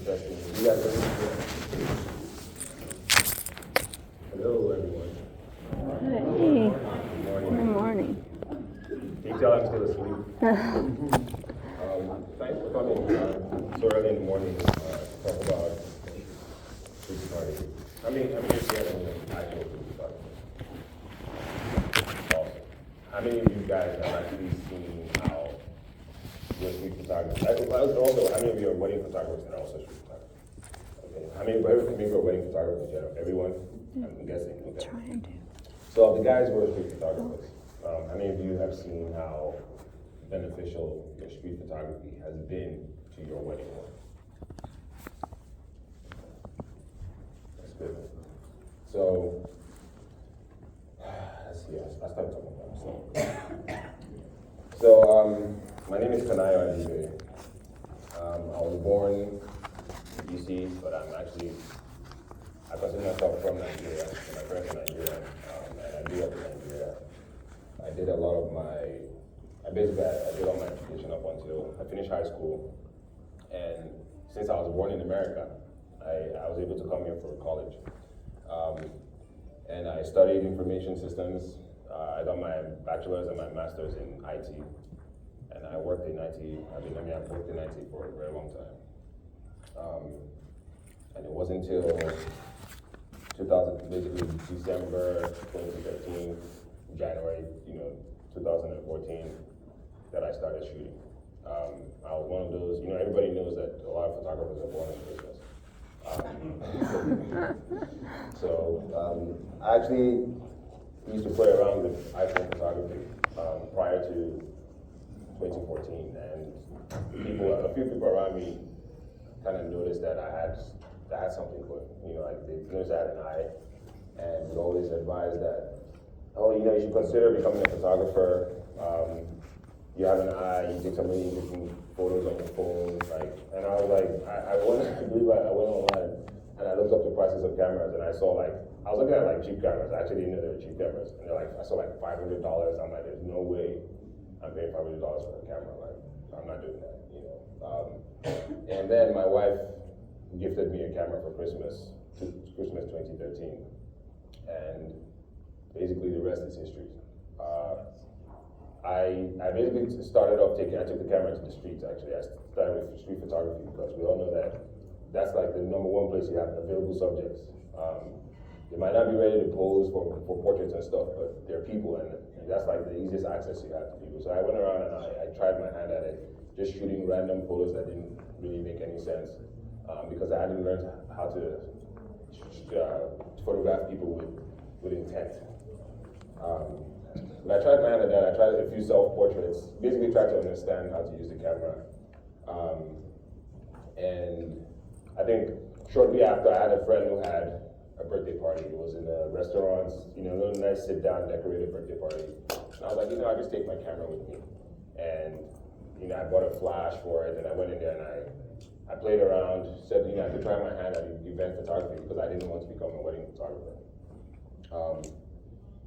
interesting. You guys ready? Hello, everyone. Hey. Good morning. Good morning. Can you tell I'm still asleep? Thanks for coming so early in the morning to talk about street photography. How many of you guys know actual street photography? Awesome. How many of you guys have actually seen how your street photography? Also, how many of you are wedding photographers and also street photographers? Okay. How many of you are wedding photographers in general? Everyone? I'm guessing. Okay. Trying to. So of the guys who are street photographers, how many of you have seen how beneficial your street photography has been to your wedding work? That's good. So, let's see, I started talking about myself. So, my name is Kanayo Abide. I was born in DC, but I consider myself from Nigeria. My parents are Nigerian, and I grew up in Nigeria. I did all my education up until I finished high school. And since I was born in America, I was able to come here for college. And I studied information systems. I got my bachelor's and my master's in IT. And I worked in IT. I've worked in IT for a very long time. And it wasn't until basically December 2013, January, 2014, that I started shooting. I was one of those, everybody knows that a lot of photographers are born in Christmas. I actually used to play around with iPhone photography prior to 2014, and a few people around me kind of noticed that I had something going. They noticed I had an eye, and we always advised that, you should consider becoming a photographer. You have an eye, you take some really interesting photos on your phone, and I was like, I went online and I looked up the prices of cameras, and I was looking at cheap cameras. I actually didn't know they were cheap cameras, and I saw $500. I'm like, there's no way I'm paying $500 for a camera. I'm not doing that, And then my wife gifted me a camera for Christmas 2013, and basically the rest is history. I basically started off I took the camera to the streets. Actually, I started with street photography because we all know that that's the number one place you have available subjects. They might not be ready to pose for portraits and stuff, but they're people, and that's the easiest access you have to people. So I went around and I tried my hand at it, just shooting random photos that didn't really make any sense, because I hadn't learned how to photograph people with intent. And I tried my hand at that. I tried a few self-portraits, basically tried to understand how to use the camera. And I think shortly after, I had a friend who had a birthday party. It was in a restaurant, a little nice sit-down, decorated birthday party. And I was like, I just take my camera with me. And, I bought a flash for it, and I went in there and I played around, said, I could try my hand at event photography because I didn't want to become a wedding photographer.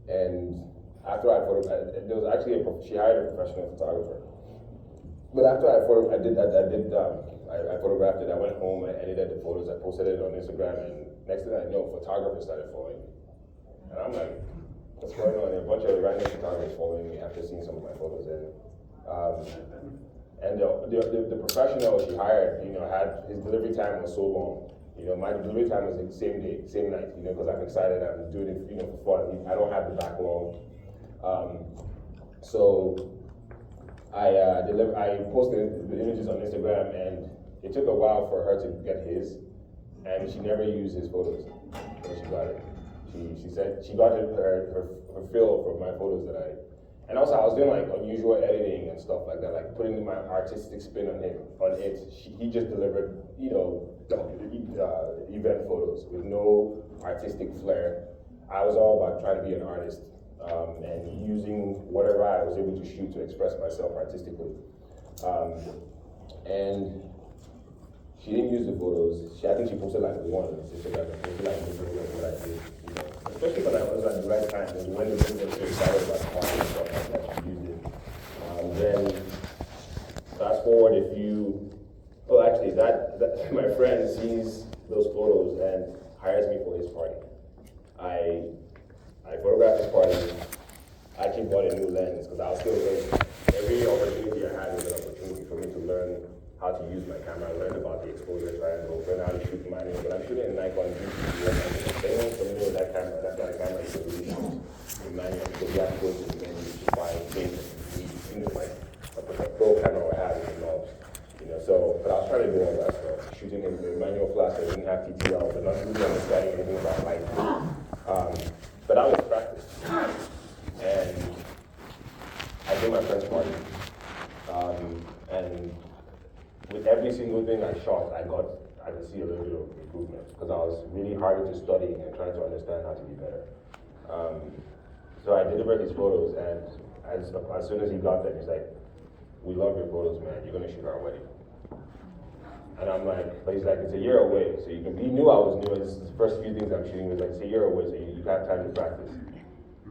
And after I photographed, there was actually she hired a professional photographer. But after I photographed it, I went home, I edited the photos, I posted it on Instagram, and next thing I know, photographers started following me. And I'm like, what's going on? A bunch of random photographers following me after seeing some of my photos. And the professional she hired, his delivery time was so long. My delivery time was the same day, same night, because I'm excited, I'm doing it, for fun. I don't have the backlog. So I posted the images on Instagram, and it took a while for her to get his, and she never used his photos when she got it. She said she got her fill from my photos and also I was doing unusual editing and stuff like that, putting my artistic spin on it. He just delivered, event photos with no artistic flair. I was all about trying to be an artist, and using whatever I was able to shoot to express myself artistically. And she didn't use the photos. I think she posted one on Instagram, and posted what I did, Especially when I was at the right time, because when the people were so excited about the party and stuff like that, she used it. Then fast forward actually my friend sees those photos and hires me for his party. I photographed his party. I actually bought a new lens because I was still learning. Every opportunity I had was an opportunity for me to learn how to use my camera. I learned about the exposure triangle, learn how to shoot manual. But I'm shooting a Nikon D6. Anyone familiar with that camera? That's not a camera you can really shoot in manual because you have to go to the menu to find things that you need. Like a pro camera I have is knobs. So, but I was trying to do all that stuff. Shooting in the manual flash, I didn't have TTL, but not really understanding anything about light. But I was practice. And I did my friend's party. And with every single thing I shot, I could see a little bit of improvement because I was really hard into studying and trying to understand how to be better. So I delivered his photos, and as soon as he got them, he's like, "We love your photos, man. You're gonna shoot our wedding." And I'm like, but he's like, "It's a year away, so you can." He knew I was new. It's the first few things I'm shooting was like, "It's a year away, so you got time to practice."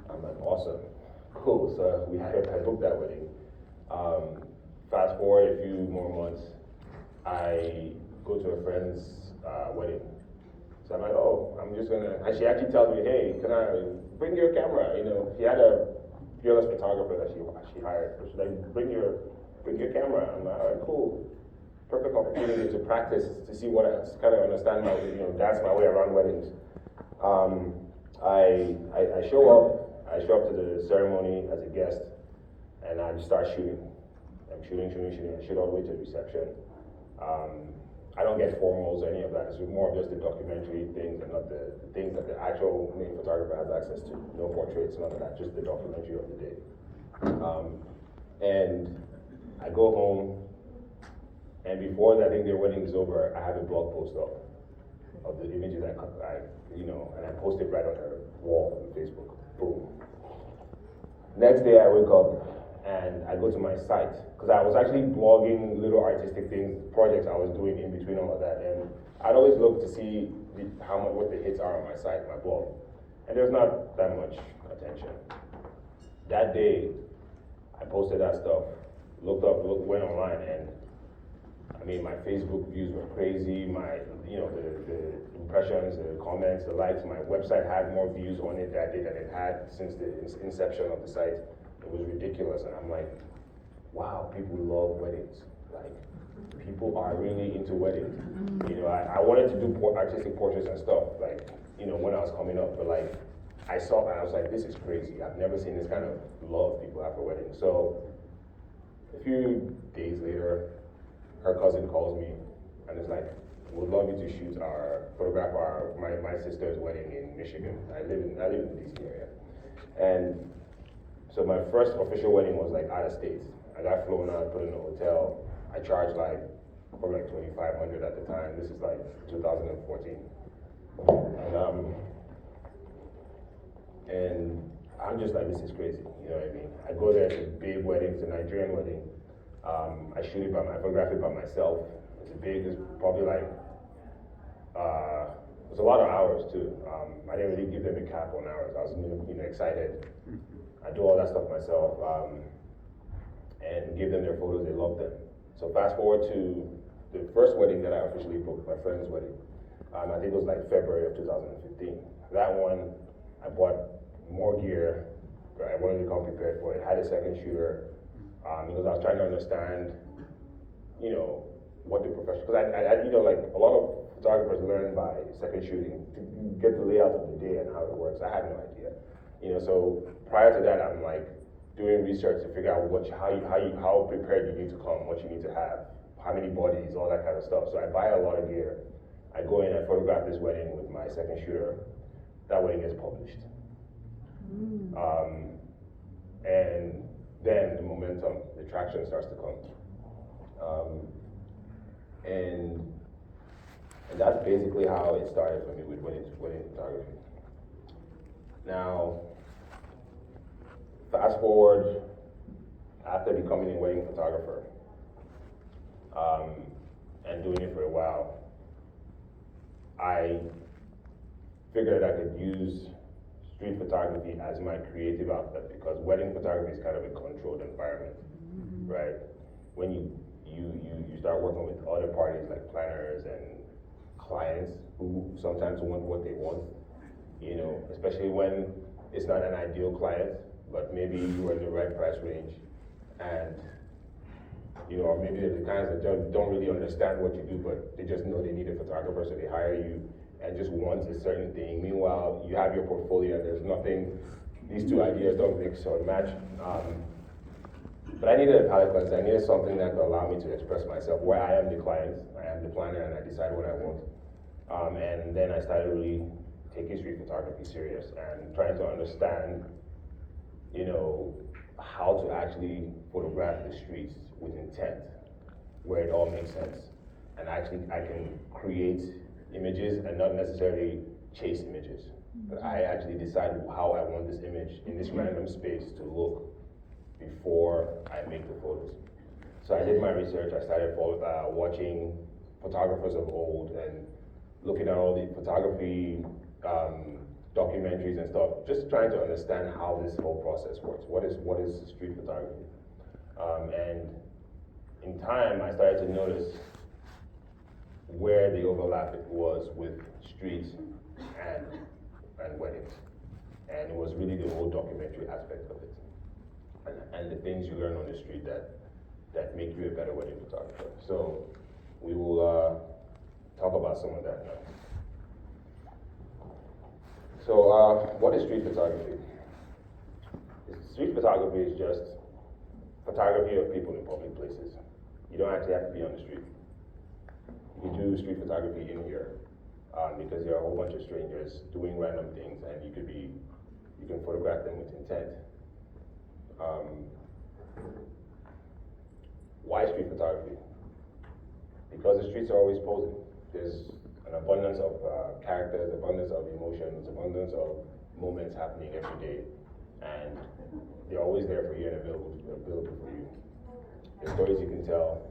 I'm like, "Awesome, cool." So I booked that wedding. Fast forward a few more months, I go to a friend's wedding. So I'm like, "Oh, I'm just gonna." And she actually tells me, "Hey, can I bring your camera?" She had a fearless photographer that she hired. So she's like, bring your camera." I'm like, "All right, cool. Perfect opportunity to practice, to see what I kind of understand my, dance my way around weddings." I show up to the ceremony as a guest, and I just start shooting. I'm shooting. I shoot all the way to the reception. I don't get formals or any of that. It's more of just the documentary things and not the things that the actual main photographer has access to. No portraits, none of that, just the documentary of the day. And I go home, and before I think their wedding is over, I have a blog post up of the images and I post it right on her wall on Facebook. Boom. Next day I wake up and I go to my site because I was actually blogging little artistic things, projects I was doing in between all of that, and I'd always look to see what the hits are on my site, my blog, and there's not that much attention. That day, I posted that stuff, went online, and my Facebook views were crazy. The impressions, the comments, the likes. My website had more views on it that day than it had since the inception of the site. It was ridiculous, and I'm like, wow, people love weddings. Like, people are really into weddings. I wanted to do artistic portraits and stuff, when I was coming up, but I saw that, I was like, this is crazy. I've never seen this kind of love people have for weddings. So, a few days later, her cousin calls me and is like, "We'd love you to photograph my sister's wedding in Michigan." I live in the DC area. And so my first official wedding was out of state. I got flown out, put in a hotel. I charged probably $2,500 at the time. This is 2014. And I'm just like, this is crazy, you know what I mean? I go there, it's a big wedding, it's a Nigerian wedding. I photograph it by myself. It's probably it's a lot of hours too. I didn't really give them a cap on hours. I was excited. I do all that stuff myself, and give them their photos, they love them. So fast forward to the first wedding that I officially booked, my friend's wedding. I think it was February of 2015. That one, I bought more gear. I wanted to come prepared for it. Had a second shooter, because I was trying to understand, what the profession, because a lot of photographers learn by second shooting to get the layout of the day and how it works. I had no idea, so prior to that, I'm doing research to figure out how prepared you need to come, what you need to have, how many bodies, all that kind of stuff. So I buy a lot of gear. I go in, I photograph this wedding with my second shooter. That wedding gets published. And then the momentum, the traction starts to come. And that's basically how it started for me with wedding photography. Now, fast forward, after becoming a wedding photographer, and doing it for a while, I figured I could use street photography as my creative outlet because wedding photography is kind of a controlled environment, right? When you start working with other parties like planners and clients who sometimes want what they want, especially when it's not an ideal client, but maybe you are in the right price range, and or maybe they're the kinds that don't really understand what you do, but they just know they need a photographer, so they hire you and just want a certain thing. Meanwhile, you have your portfolio and there's nothing, these two ideas don't mix or match. But I needed a palette cleanser. I needed something that could allow me to express myself where I am the client, I am the planner, and I decide what I want. And then I started really taking street photography serious and trying to understand, how to actually photograph the streets with intent, where it all makes sense. And actually, I can create images and not necessarily chase images. But I actually decide how I want this image in this random space to look before I make the photos. So I did my research. I started watching photographers of old and looking at all the photography documentaries and stuff, just trying to understand how this whole process works. What is street photography? And in time, I started to notice where the overlap was with streets and weddings. And it was really the whole documentary aspect of it. And the things you learn on the street that make you a better wedding photographer. So we will talk about some of that now. So what is street photography? Street photography is just photography of people in public places. You don't actually have to be on the street. You can do street photography in here because there are a whole bunch of strangers doing random things, and you can photograph them with intent. Why street photography? Because the streets are always posing. There's an abundance of characters, abundance of emotions, abundance of moments happening every day, and they're always there for you and available for you. There's stories you can tell.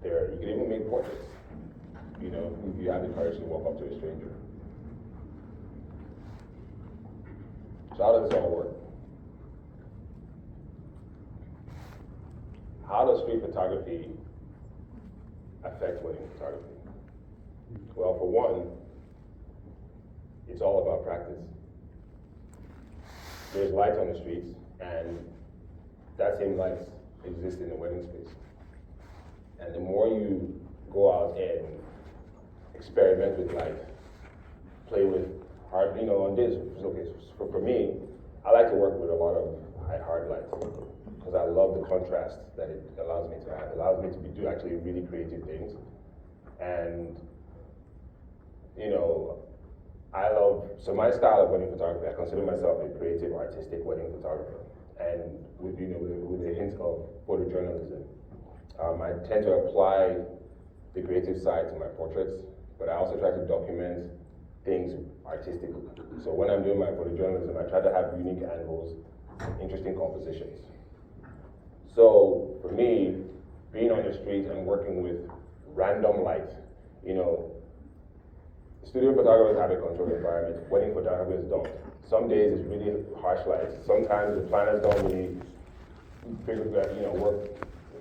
You can even make portraits, if you have the courage to walk up to a stranger. So how does this all work? How does street photography affect wedding photography? Well, for one, it's all about practice. There's light on the streets, and that same light exists in the wedding space. And the more you go out and experiment with light, play with hard, on this, okay, for me, I like to work with a lot of hard light because I love the contrast that it allows me to have. It allows me to do actually really creative things. And so my style of wedding photography, I consider myself a creative, artistic wedding photographer, and with a hint of photojournalism. I tend to apply the creative side to my portraits, but I also try to document things artistically. So when I'm doing my photojournalism, I try to have unique angles, interesting compositions. So for me, being on the street and working with random light, studio photographers have a controlled environment, wedding photographers don't. Some days it's really harsh lights. Sometimes the planners don't really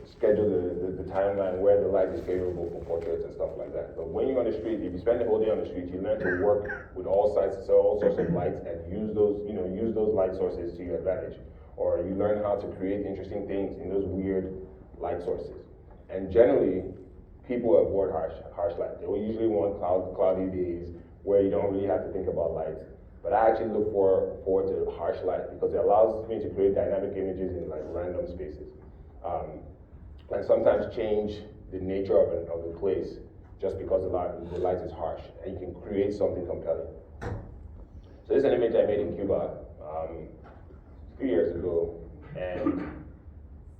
schedule the timeline where the light is favorable for portraits and stuff like that. But when you're on the street, if you spend the whole day on the street, you learn to work with all sorts of lights and use those light sources to your advantage. Or you learn how to create interesting things in those weird light sources. And generally, people avoid harsh light. They will usually want cloudy days where you don't really have to think about light. But I actually look forward to harsh light because it allows me to create dynamic images in random spaces. And sometimes change the nature of the place just because the light is harsh, and you can create something compelling. So this is an image I made in Cuba a few years ago, and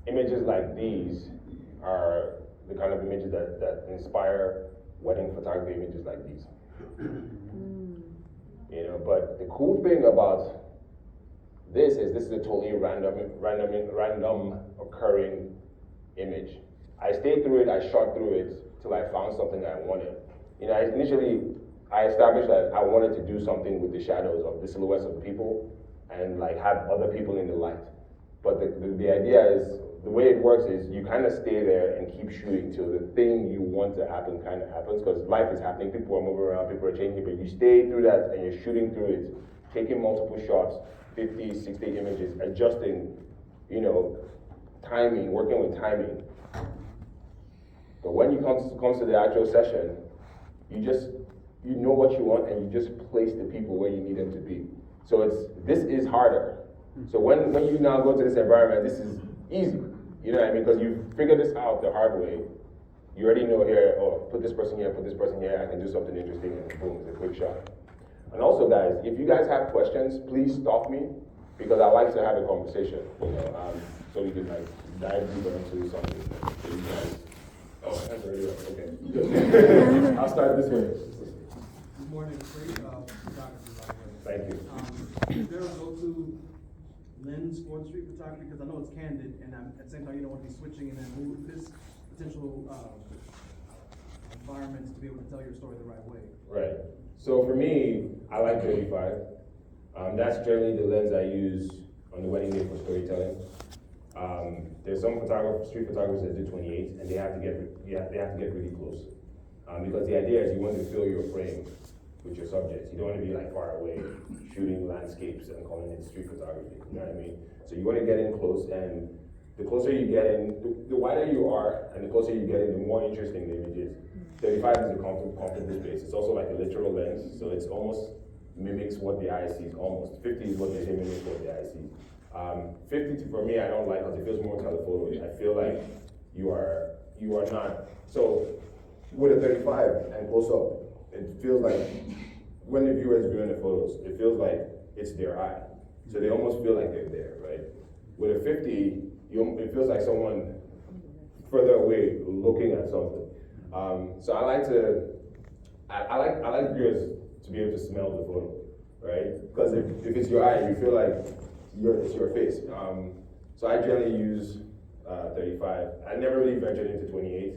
images like these are the kind of images that inspire wedding photography, images like these. But the cool thing about this is a totally random occurring image. I stayed through it, I shot through it till I found something I wanted. Initially I established that I wanted to do something with the shadows of the silhouettes of people and have other people in the light. But the idea is the way it works is you kind of stay there and keep shooting till the thing you want to happen kind of happens, because life is happening, people are moving around, people are changing, but you stay through that and you're shooting through it, taking multiple shots, 50, 60 images, adjusting, timing, working with timing. But when you comes to the actual session, you know what you want and you just place the people where you need them to be. So this is harder. So when you now go to this environment, this is easy. You know what I mean? Because you figure this out the hard way. You already know here, oh, put this person here, I can do something interesting, and boom, it's a quick shot. And also, guys, if you guys have questions, please stop me, because I like to have a conversation, so we can dive deeper into something. So you guys, that's already up. Okay. I'll start this way. Good morning, great photography, by the way. Thank you. Is there a go-to lens for the street photography? Because I know it's candid, and at the same time, you don't want to be switching and then move this potential environments to be able to tell your story the right way. Right. So for me, I like 35. That's generally the lens I use on the wedding day for storytelling. There's some street photographers that do 28, and they have to get really close. Because the idea is you want to fill your frame with your subjects. You don't want to be like far away shooting landscapes and calling it street photography. You know what I mean? So you want to get in close, and the closer you get in, the wider you are, and the closer you get in, the more interesting the image is. 35 is a comfortable space. It's also like a literal lens, so it's almost mimics what the eye sees. Almost 50 is what they say mimics what the eye sees. 50 for me, I don't like because it feels more telephoto. I feel like you are not. So with a 35 and close up, it feels like when the viewer is viewing the photos, it feels like it's their eye. So they almost feel like they're there, right? With a 50, it feels like someone further away looking at something. So I like viewers to be able to smell the photo, right? Because if it's your eye, you feel like it's your face. So I generally use 35. I never really ventured into 28.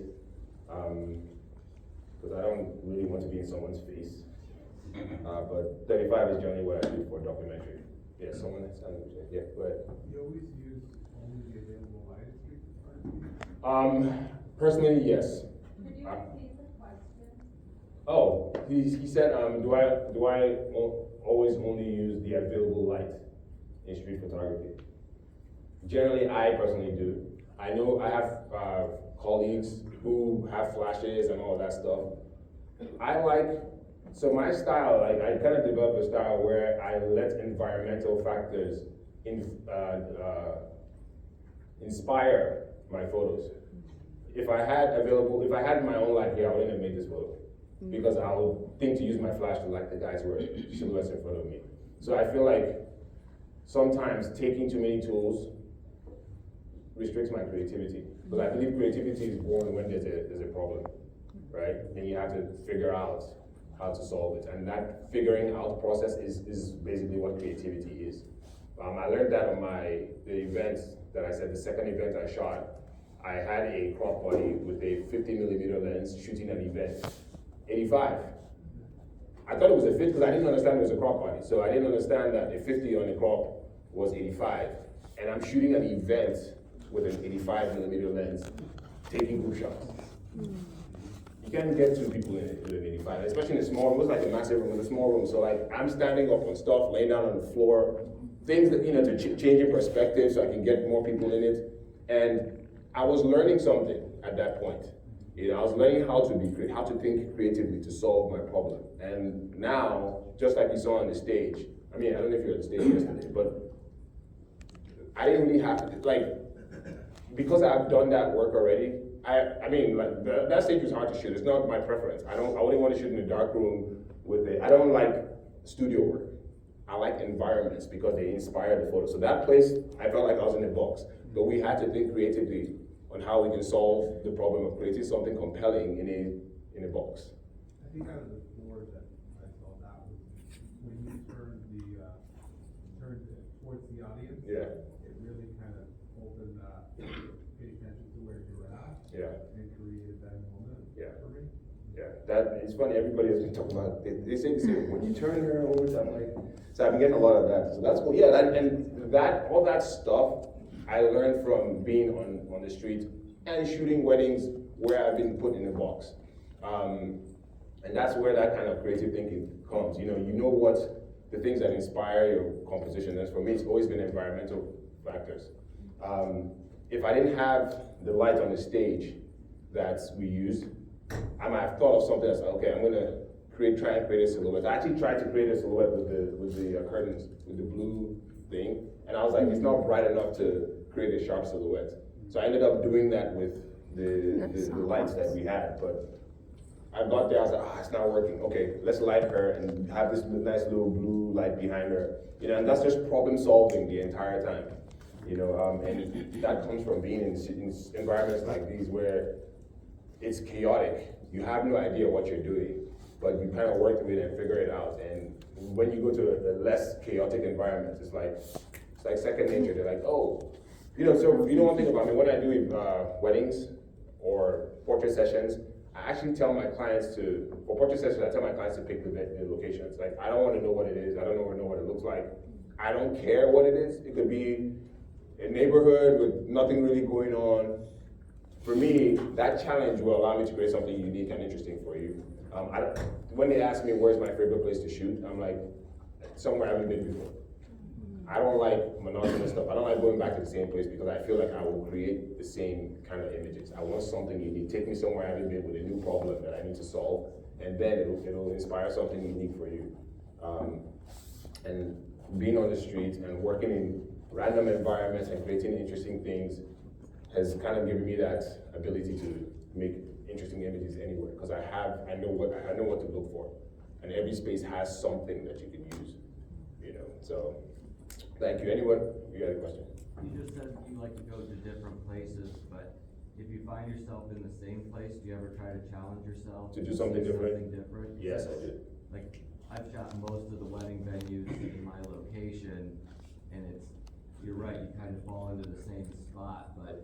Because I don't really want to be in someone's face. But 35 is generally what I do for documentary. Yeah, someone that's yeah, go ahead. You always use only the available light street photography? Personally, yes. Could you repeat the question? Oh, he said, do I always only use the available light in street photography? Generally, I personally do. I know I have colleagues who have flashes and all that stuff. So my style, I kind of developed a style where I let environmental factors inspire my photos. If I had my own light here, I wouldn't have made this photo. Because I would think to use my flash to light the guys who are silhouettes in front of me. So I feel like sometimes taking too many tools restricts my creativity. Because I believe creativity is born when there's a problem, right? And you have to figure out how to solve it. And that figuring out process is basically what creativity is. I learned that on the event that I said, the second event I shot, I had a crop body with a 50mm lens shooting an event, 85. I thought it was a 50 because I didn't understand it was a crop body. So I didn't understand that a 50 on the crop was 85. And I'm shooting an event with an 85mm lens, taking group shots. You can't get two people in it with an 85, especially in a small room. It was like a massive room, it was a small room. So like I'm standing up on stuff, laying down on the floor, things that, to change in perspective so I can get more people in it. And I was learning something at that point. I was learning how to think creatively to solve my problem. And now, just like you saw on the stage, I mean, I don't know if you were on the stage yesterday, but I didn't really have to, because I've done that work already, that stage was hard to shoot. It's not my preference. I wouldn't want to shoot in a dark room I don't like studio work. I like environments because they inspire the photo. So that place, I felt like I was in a box. But we had to think creatively on how we can solve the problem of creating something compelling in a box. I think out of the four that I saw, that was when you turned it towards the audience. Yeah. It really kind of opened pay attention to where you're at. Yeah. And created that moment. Yeah. For me. Yeah. It's funny. Everybody has been talking about it. They say the same. When you turn her over, I'm like. So I've been getting a lot of that. So that's cool. Yeah. And that all that stuff I learned from being on the street and shooting weddings where I've been put in a box. And that's where that kind of creative thinking comes. You know what the things that inspire your composition. And for me, it's always been environmental factors. If I didn't have the light on the stage that we used, I might have thought of something that's like, okay, I'm gonna try and create a silhouette. I actually tried to create a silhouette with the curtains, with the blue thing, and I was like, it's not bright enough to create a sharp silhouette. So I ended up doing that with the lights that we had, but I got there, I was like, it's not working. Okay, let's light her and have this nice little blue light behind her. And that's just problem solving the entire time. And that comes from being in environments like these where it's chaotic. You have no idea what you're doing, but you kind of work through it and figure it out. And when you go to a less chaotic environment, it's like second nature. They're like, so one thing about me, when I do weddings or portrait sessions, I actually tell my clients for portrait sessions, I tell my clients to pick the locations. Like, I don't want to know what it is. I don't want to know what it looks like. I don't care what it is. It could be a neighborhood with nothing really going on. For me, that challenge will allow me to create something unique and interesting for you. When they ask me where's my favorite place to shoot, I'm like, somewhere I haven't been before. I don't like monotonous stuff. I don't like going back to the same place because I feel like I will create the same kind of images. I want something unique. Take me somewhere I haven't been with a new problem that I need to solve, and then it'll inspire something unique for you. And being on the streets and working in random environments and creating interesting things has kind of given me that ability to make interesting images anywhere, because I know what to look for, and every space has something that you can use. So thank you. Anyone? You got a question? You just said you like to go to different places, but if you find yourself in the same place, do you ever try to challenge yourself To do something different? Something different? Yes, I did. Like, I've shot most of the wedding venues in my location, and you're right, you kind of fall into the same spot, but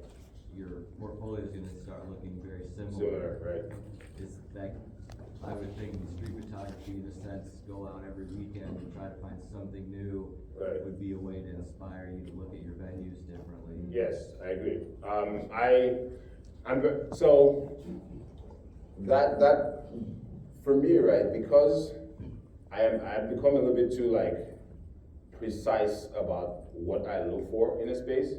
your portfolio is gonna start looking very similar. Right. Is that, I would think street photography, in a sense, go out every weekend and try to find something new. Right. Would be a way to inspire you to look at your venues differently. Yes, I agree. So that for me, right? Because I've become a little bit too precise about what I look for in a space,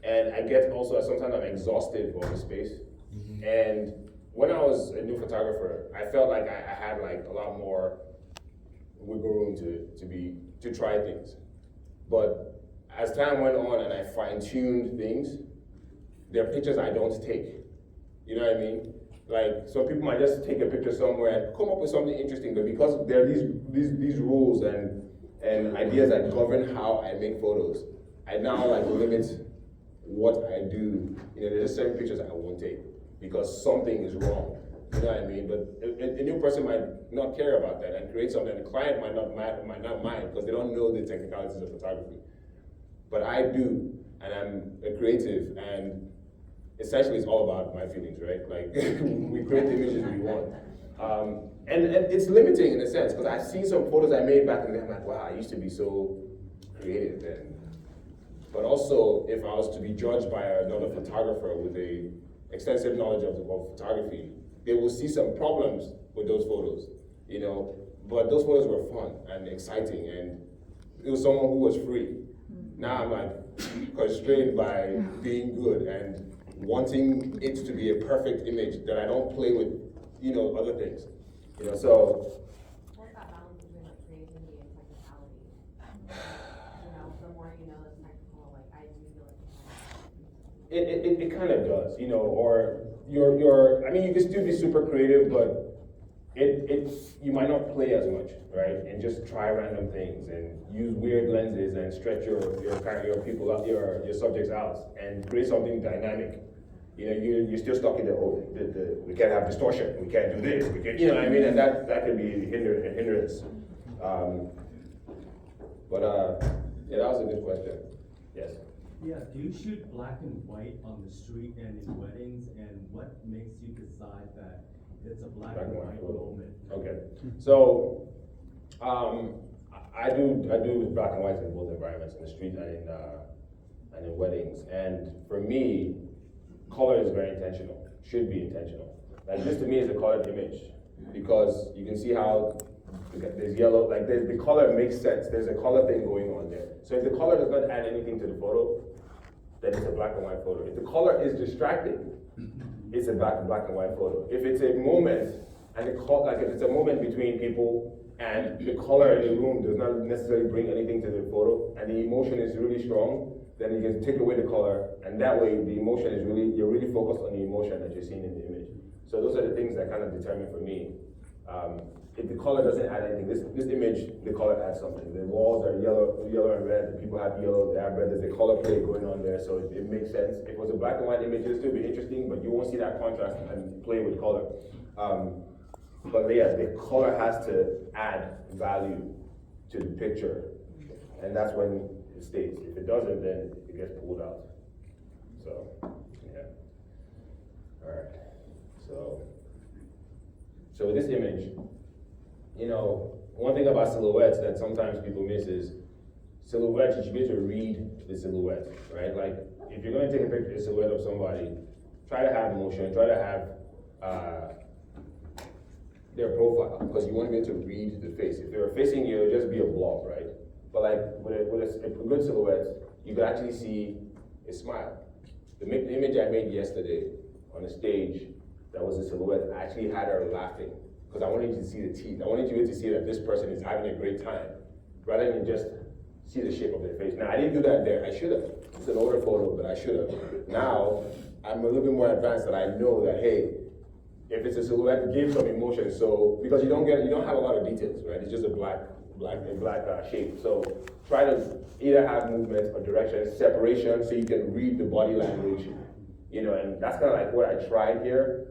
and I get also sometimes I'm exhausted from the space. Mm-hmm. And when I was a new photographer, I felt like I had a lot more wiggle room to try things. But as time went on and I fine-tuned things, there are pictures I don't take. You know what I mean? Like, some people might just take a picture somewhere and come up with something interesting, but because there are these rules and ideas that govern how I make photos, I now limit what I do. There's certain pictures I won't take because something is wrong. You know what I mean? But a new person might not care about that and create something. The client might not mind because they don't know the technicalities of photography. But I do, and I'm a creative, and essentially it's all about my feelings, right? Like, we create the images we want. And it's limiting in a sense, because I've seen some photos I made back in the day, I'm like, wow, I used to be so creative then. But also, if I was to be judged by another photographer with a extensive knowledge of photography, they will see some problems with those photos, but those photos were fun and exciting, and it was someone who was free. Now I'm constrained by being good and wanting it to be a perfect image that I don't play with, other things, so. What's that balance between creativity and technicality? The more you know that's technical, I do feel like It kind of does, or you can still be super creative, but you might not play as much, right? And just try random things and use weird lenses and stretch your people out, your subjects out, and create something dynamic. You're still stuck in we can't have distortion, we can't do this, we can't, what I mean? And that could be a hindrance. But that was a good question. Yes. Yeah, do you shoot black and white on the street and in weddings, and what makes you decide that it's a black and white moment? Okay, so I do black and white in both environments, in the street and and in weddings. And for me, color is very intentional, should be intentional. Like this to me is a colored image because you can see how there's yellow, like the color makes sense. There's a color thing going on there. So if the color does not add anything to the photo, then it's a black and white photo. If the color is distracting, it's a black and white photo. If it's a moment, and like if it's a moment between people and the color in the room does not necessarily bring anything to the photo, and the emotion is really strong, then you can take away the color, and that way the emotion is really, you're really focused on the emotion that you're seeing in the image. So those are the things that kind of determine for me. If the color doesn't add anything, this image, the color adds something. The walls are yellow and red, the people have yellow, they have red, there's a color play going on there, so it makes sense. If it was a black and white image, it'd still be interesting, but you won't see that contrast and play with color. But yeah, the color has to add value to the picture, and that's when it stays. If it doesn't, then it gets pulled out. So, yeah. All right. So with this image, you know, one thing about silhouettes that sometimes people miss is silhouettes, you should be able to read the silhouette, right? Like, if you're gonna take a picture of a silhouette of somebody, try to have motion, try to have their profile, because you want to be able to read the face. If they're facing you, it'll just be a blob, right? But like with a good silhouette, you can actually see a smile. The image I made yesterday on the stage, that was a silhouette, I actually had her laughing, because I wanted you to see the teeth. I wanted you to see that this person is having a great time, rather than just see the shape of their face. Now, I didn't do that there. I should have. It's an older photo, but I should have. Now, I'm a little bit more advanced that I know that, hey, if it's a silhouette, give some emotion. So, because you don't have a lot of details, right? It's just a black shape. So, try to either have movement or direction, separation, so you can read the body language, you know, and that's kind of like what I tried here.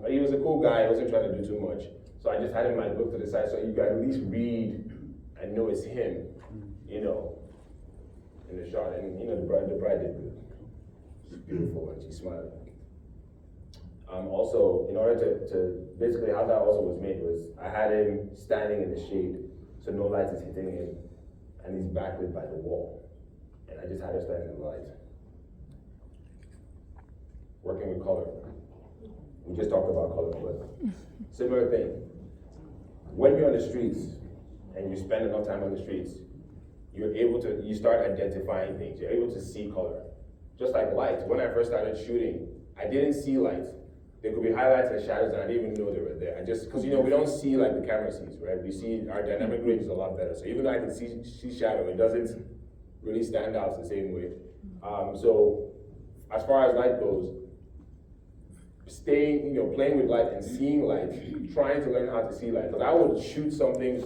He was a cool guy. He wasn't trying to do too much. So I just had him like look to the side so you can at least read and know it's him, you know, in the shot. And you know, the bride did good. She's beautiful and she's smiling. Also, in order to basically how that also was made was I had him standing in the shade, so no light is hitting him, and he's backlit by the wall. And I just had her stand in the light. Working with color. We just talked about color, but similar thing. When you're on the streets and you spend enough time on the streets, you start identifying things. You're able to see color. Just like light. When I first started shooting, I didn't see light. There could be highlights and shadows and I didn't even know they were there. Because you know, we don't see like the camera sees, right? We see our dynamic range is a lot better. So even though I can see shadow, it doesn't really stand out the same way. So as far as light goes, staying, you know, playing with light and seeing light, trying to learn how to see light. Because I would shoot something,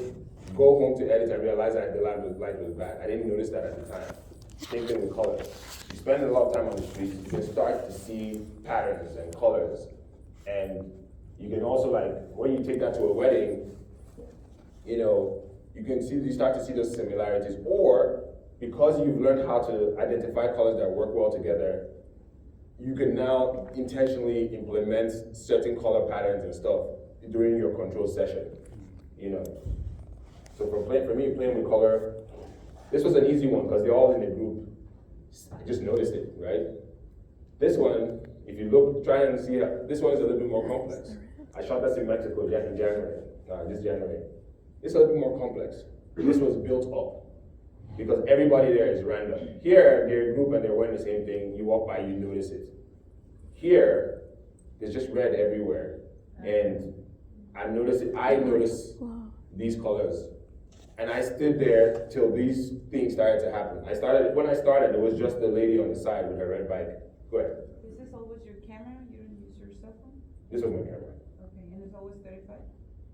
go home to edit and realize that the light was bad. I didn't notice that at the time. Same thing with color. You spend a lot of time on the streets, you can start to see patterns and colors. And you can also, like, when you take that to a wedding, you know, you start to see those similarities. Or because you've learned how to identify colors that work well together, you can now intentionally implement certain color patterns and stuff during your control session, you know. So for me, playing with color, this was an easy one because they're all in the group. I just noticed it, right? This one, if you look, try and see, this one is a little bit more complex. I shot this in Mexico in January, this January. This is a little bit more complex. This was built up because everybody there is random. Here, they're a group and they're wearing the same thing. You walk by, you notice it. Here, there's just red everywhere. And I noticed these colors. And I stood there till these things started to happen. When I started, it was just the lady on the side with her red bike. Go ahead. Is this always your camera? You don't use your cell phone? This was my camera. Okay, and it's always 35?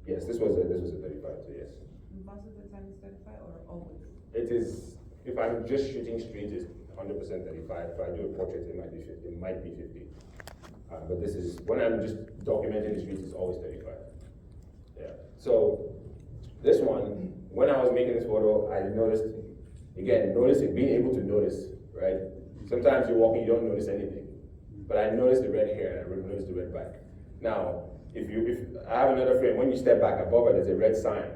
Yes, this was a 35, so yes. Most of the time it's 35 or always? It is, if I'm just shooting street, it's 100% 35. If I do a portrait, it might be 50. But this is, when I'm just documenting the streets, it's always 35. Yeah. So, this one, when I was making this photo, I noticed it, being able to notice, right? Sometimes you're walking, you don't notice anything. But I noticed the red hair and I noticed the red bike. Now, if I have another frame, when you step back above it, there's a red sign.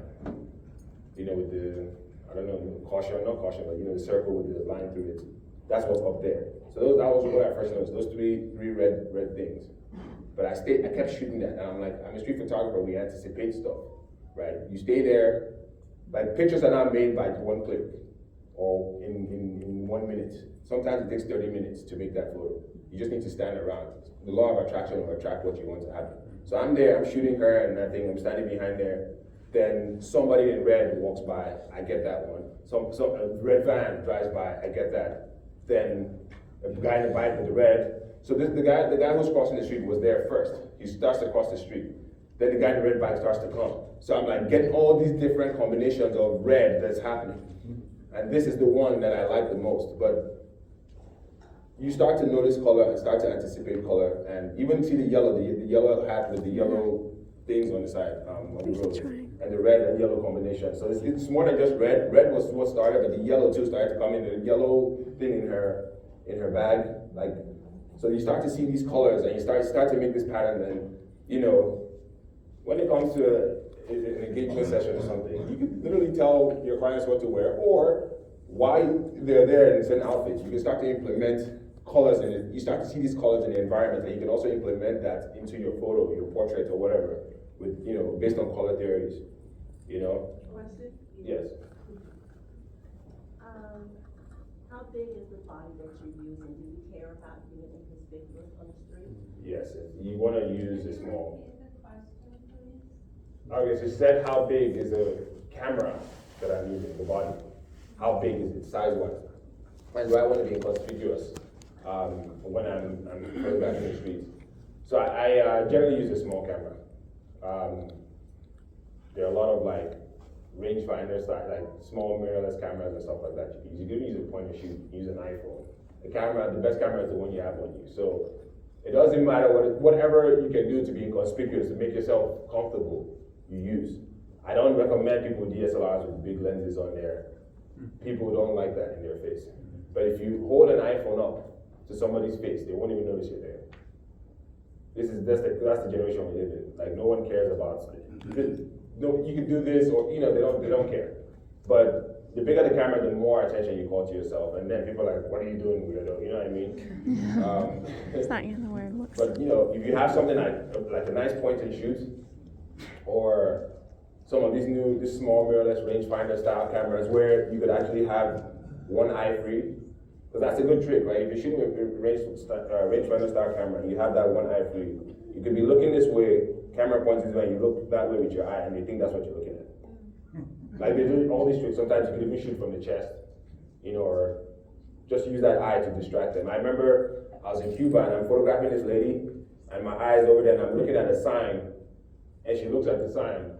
You know, with the, I don't know, not caution, but you know, the circle with the line through it. That's what's up there. So that was what I first noticed, those three red things. But I kept shooting that, and I'm like, I'm a street photographer, we anticipate stuff, right? You stay there, like pictures are not made by one click, or in 1 minute. Sometimes it takes 30 minutes to make that photo. You just need to stand around. The law of attraction will attract what you want to happen. So I'm there, I'm shooting her and that thing, I'm standing behind there. Then somebody in red walks by, I get that one. A red van drives by, I get that. Then a guy in the bike with the red. So the guy who's crossing the street was there first. He starts to cross the street. Then the guy in the red bike starts to come. So I'm like getting all these different combinations of red that's happening. And this is the one that I like the most. But you start to notice color and start to anticipate color, and even see the yellow hat with the yellow things on the side, on the road, and the red and yellow combination. So it's more than just red. Red was what started, but the yellow too started to come in. The yellow thing in her bag, like, so you start to see these colors, and you start to make this pattern. And you know, when it comes to an engagement session or something, you can literally tell your clients what to wear or why they're there in certain outfits. You can start to implement colors in it. You start to see these colors in the environment, and you can also implement that into your photo, your portrait, or whatever, with based on color theories. Question? Yes. How big is the body that you're using? Do you care about being inconspicuous on the street? Yes. You want to use a small. Okay, so you said how big is the camera that I'm using, the body? How big is it size-wise? And do I want to be inconspicuous when I'm photographing the streets? So I generally use a small camera. There are a lot of like rangefinder style, like small mirrorless cameras and stuff like that. You can use a point and shoot, use an iPhone. The best camera is the one you have on you. So it doesn't matter whatever you can do to be inconspicuous, to make yourself comfortable, you use. I don't recommend people with DSLRs with big lenses on there. People don't like that in their face. But if you hold an iPhone up to somebody's face, they won't even notice you're there. That's the generation we live in. Like, no one cares about no, you can do this, or they don't care. But the bigger the camera, the more attention you call to yourself, and then people are like, "What are you doing, weirdo?" You know what I mean? It's not in the word. But if you have something like a nice point and shoot, or some of these small mirrorless rangefinder style cameras where you could actually have one eye free, because that's a good trick, right? If you're shooting a rangefinder style camera and you have that one eye free, you could be looking this way, camera points this way, and you look that way with your eye, and they think that's what you're looking at. Like they do all these tricks. Sometimes you can even shoot from the chest, or just use that eye to distract them. I remember I was in Cuba and I'm photographing this lady, and my eye is over there, and I'm looking at a sign, and she looks at the sign.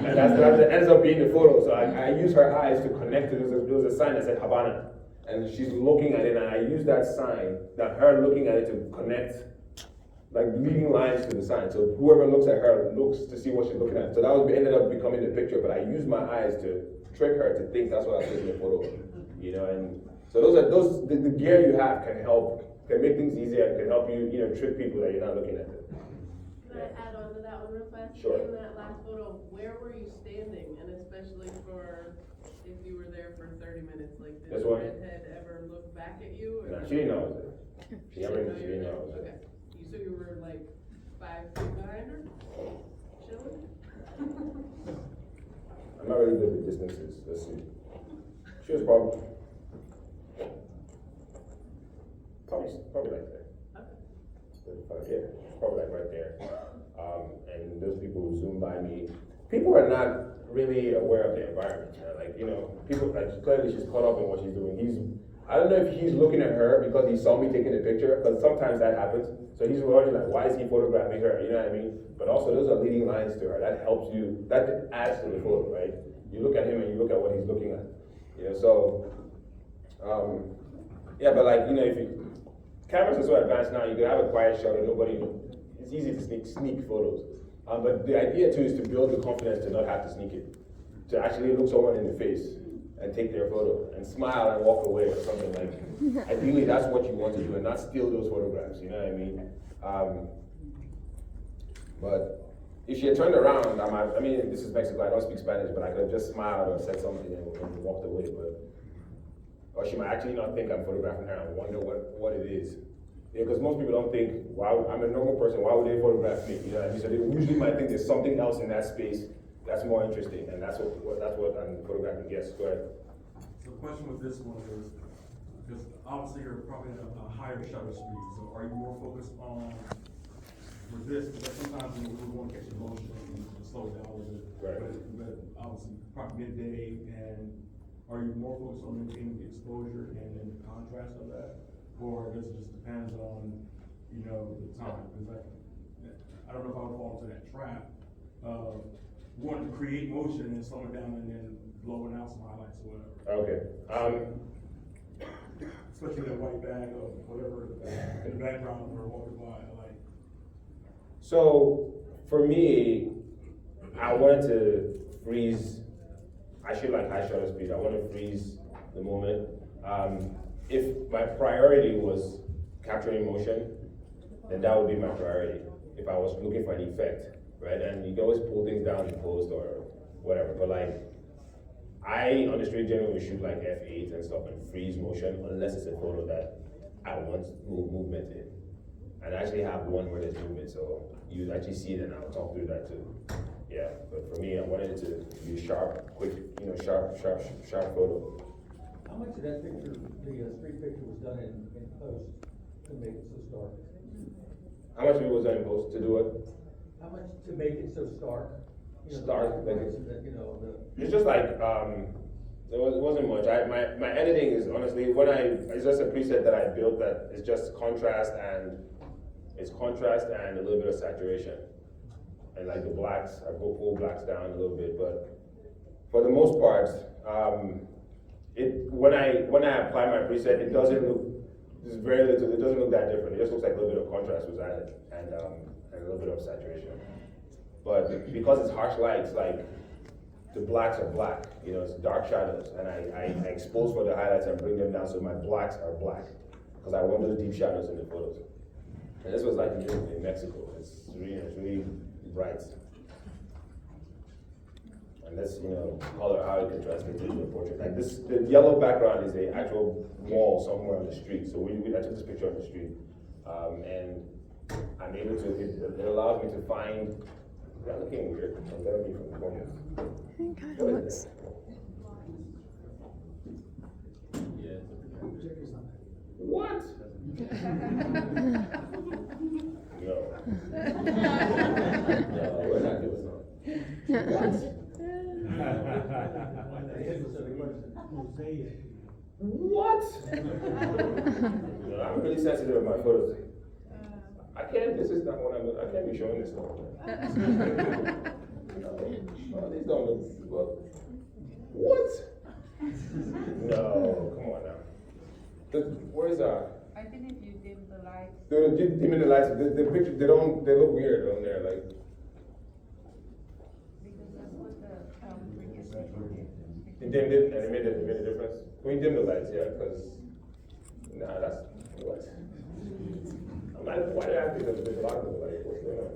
And that ends up being the photo. So I use her eyes to connect to there was a sign that said Havana. And she's looking at it, and I use that sign, her looking at it, to connect, like leading lines to the sign. So whoever looks at her looks to see what she's looking at. So that ended up becoming the picture, but I used my eyes to trick her to think that's what I was taking the photo of. And so the gear you have can make things easier, and can help you, trick people that you're not looking at them. Can I add on to that one real fast? Sure. In that last photo, where were you standing? And especially for if you were there for 30 minutes, like did This the one? redhead ever look back at you? Or No, she didn't know I was there. She didn't know I was there. Okay. So you were like 5 feet behind her? Chilling? I'm not really good with distances. Let's see. She was probably like there. Okay. Yeah, probably like right there. And those people who zoom by me, people are not really aware of the environment. People, like, clearly she's caught up in what she's doing. I don't know if he's looking at her because he saw me taking the picture, because sometimes that happens. So he's already like, why is he photographing her? You know what I mean? But also those are leading lines to her. That helps you, that adds to the photo, right? You look at him and you look at what he's looking at. Yeah, but like, if cameras are so advanced now, you can have a quiet shot and it's easy to sneak photos. But the idea too is to build the confidence to not have to sneak it. To actually look someone in the face and take their photo and smile and walk away or something like. Ideally, that's what you want to do, and not steal those photographs. You know what I mean? But if she had turned around, this is Mexico. I don't speak Spanish, but I could have just smiled or said something and walked away. But or she might actually not think I'm photographing her and wonder what it is. Because most people don't think, wow, I'm a normal person, why would they photograph me? You know what I mean? So they usually might think there's something else in that space that's more interesting, and that's what I'm photographing. Yes, go ahead. So the question with this one is, because obviously you're probably at a higher shutter speed, so are you more focused on, for this, because sometimes when we want to catch emotion, you can slow it down a little bit. Right. But obviously, probably midday, and are you more focused on maintaining the exposure and then the contrast of that? Or does it just depends on, you know, the time? Because I don't know if I would fall into that trap of wanting to create motion and slow it down and then blowing out some highlights or whatever. Okay. Especially that white bag of whatever in the background or walking by, like. So for me, I wanted to freeze. I shoot like high shutter speed. I want to freeze the moment. If my priority was capturing motion, then that would be my priority. If I was looking for an effect, right? And you can always pull things down in post or whatever. But like, I on the street generally shoot like f8 and stuff and freeze motion unless it's a photo that I want movement in. And I actually have one where there's movement, so you actually see it, and I'll talk through that too. Yeah, but for me, I wanted it to be sharp, quick, sharp photo. How much of that picture, the street picture was done in post to make it so stark? How much of it was done in post to do it? How much to make it so stark? Stark, like it's, it's just like it wasn't much. My editing is honestly it's just a preset that I built that is just contrast and a little bit of saturation, and like the blacks I pull blacks down a little bit, but for the most part, when I apply my preset, it doesn't look. There's very little. It doesn't look that different. It just looks like a little bit of contrast was added and a little bit of saturation. But because it's harsh lights, like the blacks are black, it's dark shadows, and I expose for the highlights and bring them down so my blacks are black, because I want those deep shadows in the photos. And this was like in Mexico. It's really bright. And this, color, how it can translate into a portrait. Like this, the yellow background is the actual wall somewhere on the street. So I took this picture on the street, and I'm able to. It allows me to find. They're looking weird. I'm gonna be from the corner. It kind of looks. What? No. No, we're not doing that. What? What? I'm really sensitive with my photos. This is not what I can't be showing this stuff. No, these don't look, well, what? No, come on now. Where's I think if you dim the lights. Dimming the lights, the pictures, they look weird on there, like. Because that's what the previous picture did. It dimmed it, and it made a difference. We dim the lights, yeah, because, that's, what? Why did I have to do this? A lot of people, like, what's going on?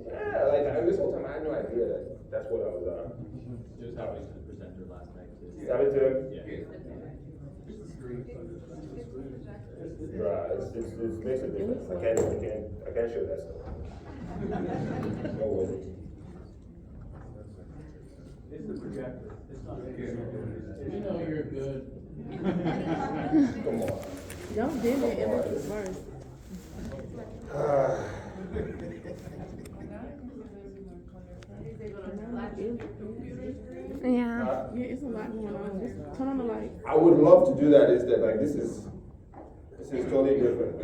Yeah, like, this whole time I had no idea that that's what I was It was happening to the presenter last night too. Happened to him? Yeah. Right, it makes a difference. I can't show that stuff. No way. It's the projector. It's not the You know you're good. Come on. Don't dim it. It looks worse. Yeah. Yeah, it's a lot going on. Just turn on the light. I would love to do that instead. Like this is totally different.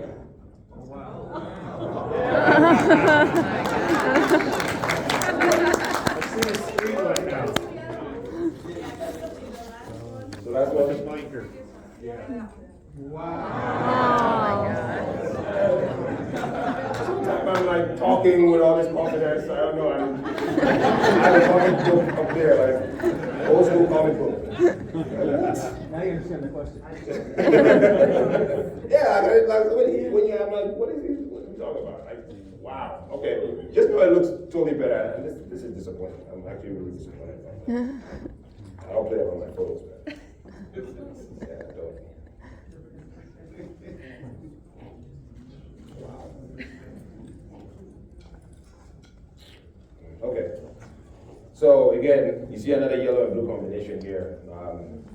So that's what the blinker. Yeah. Wow. Sometimes I'm like talking with all this confidence. I don't know. I have a comic book up there, like old school comic book. Now you understand the question. Yeah, when you have like, what are you talking about? Like, wow. Okay, just know it looks totally better. And this is disappointing. I'm actually really disappointed. I don't play it on my photos, man. Yeah, don't. Wow. Okay. So again, you see another yellow and blue combination here.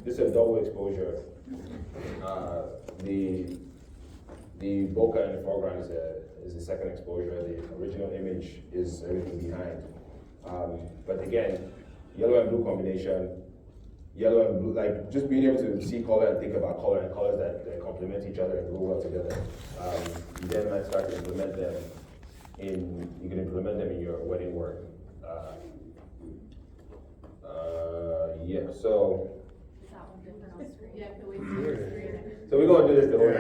This is a double exposure. The bokeh in the foreground is the second exposure. The original image is everything behind. But again, yellow and blue combination, yellow and blue, like just being able to see color and think about color and colors that complement each other and go well together. You then might start to implement them you can implement them in your wedding work. Yeah, so. Is that one different on screen? Yeah, can we see your screen? So we're gonna do this the whole night.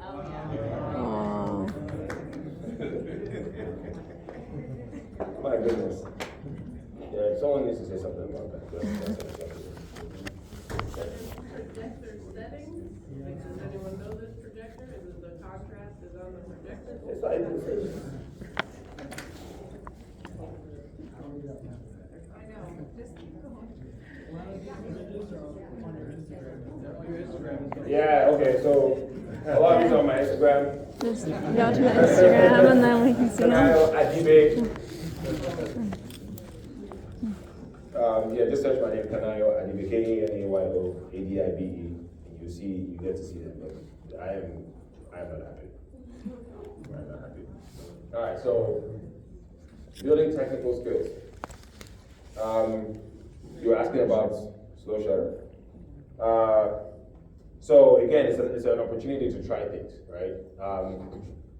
Oh, yeah. Oh. My goodness. Yeah, someone needs to say something about that. Projector settings, like, does anyone know this projector? Is it the contrast is on the projector? It's like, I know, just keep going. yeah, okay, so a lot of you on my Instagram. Just go to my Instagram and then we can see them. Kanayo Abide. Yeah, just search my name, Kanayo Abide, Kanayo Adibe, and you get to see them. But I am not happy. I'm not happy. All right, so building technical skills. You were asking about slow shutter. So again, it's an opportunity to try things, right?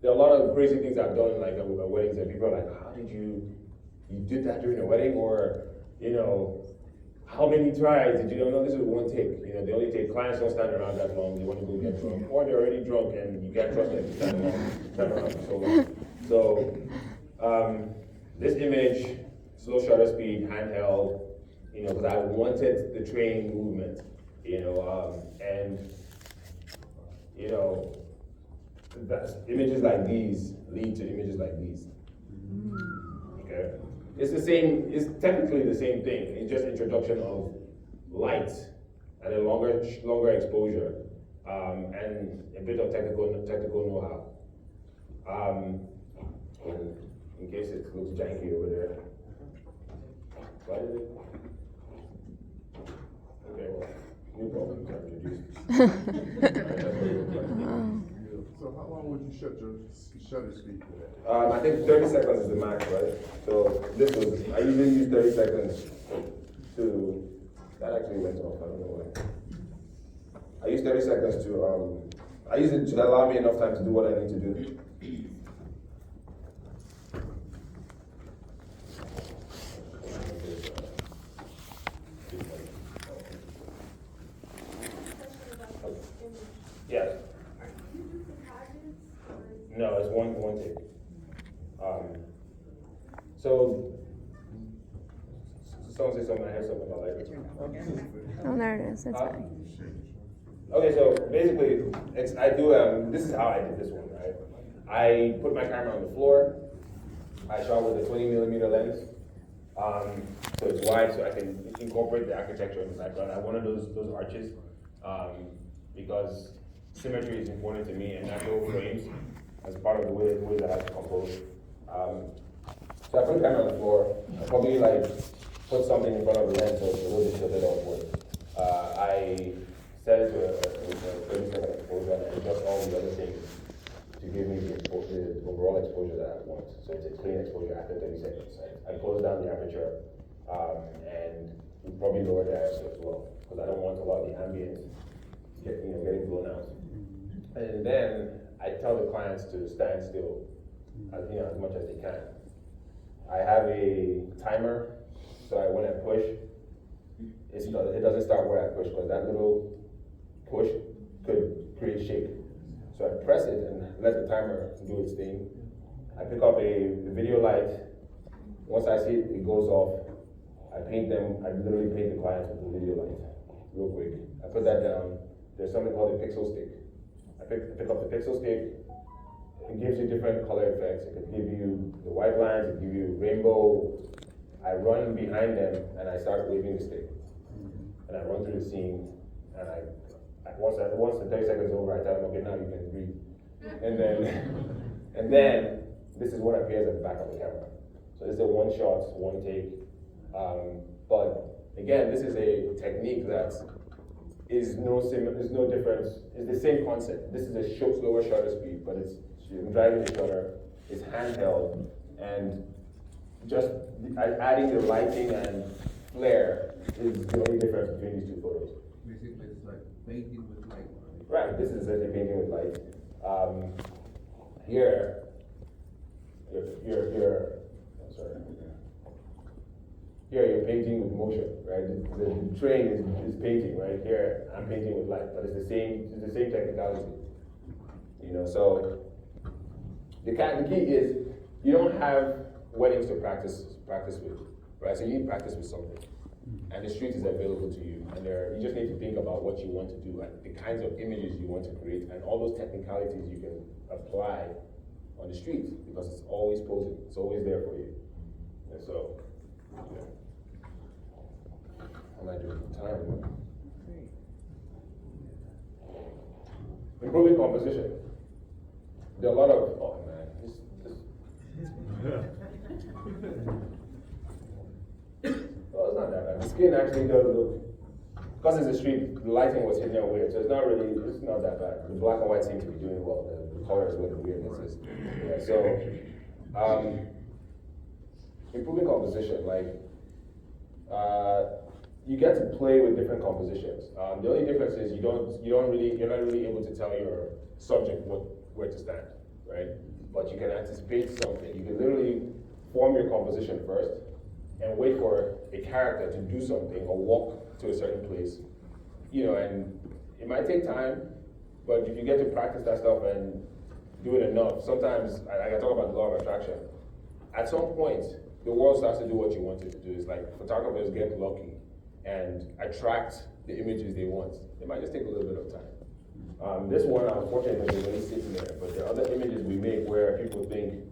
There are a lot of crazy things I've done, like at weddings, and people are like, "How did you did that during a wedding?" Or, how many tries did you know? No, this is one take. They only take clients don't stand around that long. They want to go get drunk, or they're already drunk and you can't trust them to stand around for so long. So this image, slow shutter speed, handheld, because I wanted the train movement, and images like these lead to images like these. Okay, it's technically the same thing. It's just introduction of light and a longer exposure, and a bit of technical know-how. In case it looks janky over there. Why did it? Okay, well, new problems are introduced. So how long would you shut your shutter speed for that? I think 30 seconds is the max, right? So I usually use 30 seconds that actually went off, I don't know why. I use 30 seconds I use it to allow me enough time to do what I need to do. Yes. No, it's one take. So someone say something, I have something about it. Oh, there it is. It's back. Okay, so basically, this is how I did this one, right? I put my camera on the floor. I shot with a 20mm lens. So it's wide, so I can incorporate the architecture in the background. I wanted those arches because symmetry is important to me, and natural frames as part of the way that I have to compose. So I put the camera on the floor. I probably put something in front of the lens so it's a little bit tilted upward. I set it to a 30-second exposure and adjust all the other things to give me the overall exposure that I want. So it's a clean exposure after 30 seconds. I close down the aperture and probably lower the ISO as well, because I don't want a lot of the ambient getting blown out. And then I tell the clients to stand still as much as they can. I have a timer, so when I push, it doesn't start where I push, because that little push could create shake. So I press it and let the timer do its thing. I pick up a video light. Once I see it goes off, I literally paint the clients with the video light real quick. I put that down. There's something called a pixel stick. I pick up the pixel stick. It gives you different color effects. It can give you the white lines, it can give you rainbow. I run behind them and I start waving the stick. and I run through the scene, and once the 30 seconds is over, I tell them, okay, now you can breathe. And then this is what appears at the back of the camera. So this is a one shot, one take. But again, this is a technique that is no difference. It's the same concept. This is a slower shutter speed, but it's driving the shutter. It's handheld, and just adding the lighting and flare is the only difference between these two photos. Basically, it's like painting with light. Right. This is essentially painting with light. Here, I'm sorry. Here you're painting with motion, right? The train is painting, right? Here I'm painting with light, but it's the same technicality. You know, so the key is you don't have weddings to practice with, right? So you need practice with something. And the street is available to you, and you just need to think about what you want to do, and the kinds of images you want to create, and all those technicalities you can apply on the street, because it's always posing, it's always there for you. And so, yeah. How am I doing for time? Improving composition. There are a lot of, oh man, well, it's not that bad. The skin actually does look, because it's a street, the lighting was hitting out weird, so it's not that bad. The black and white seem to be doing well. The color is where the weirdness is. Yeah, so, improving composition, like, you get to play with different compositions. The only difference is you're not really able to tell your subject where to stand, right? But you can anticipate something. You can literally form your composition first, and wait for a character to do something or walk to a certain place, you know, and it might take time, but if you get to practice that stuff and do it enough, sometimes, I talk about the law of attraction, at some point, the world starts to do what you want it to do. It's like photographers get lucky and attract the images they want. It might just take a little bit of time. This one, I was fortunate that it was really sitting there, but there are other images we make where people think,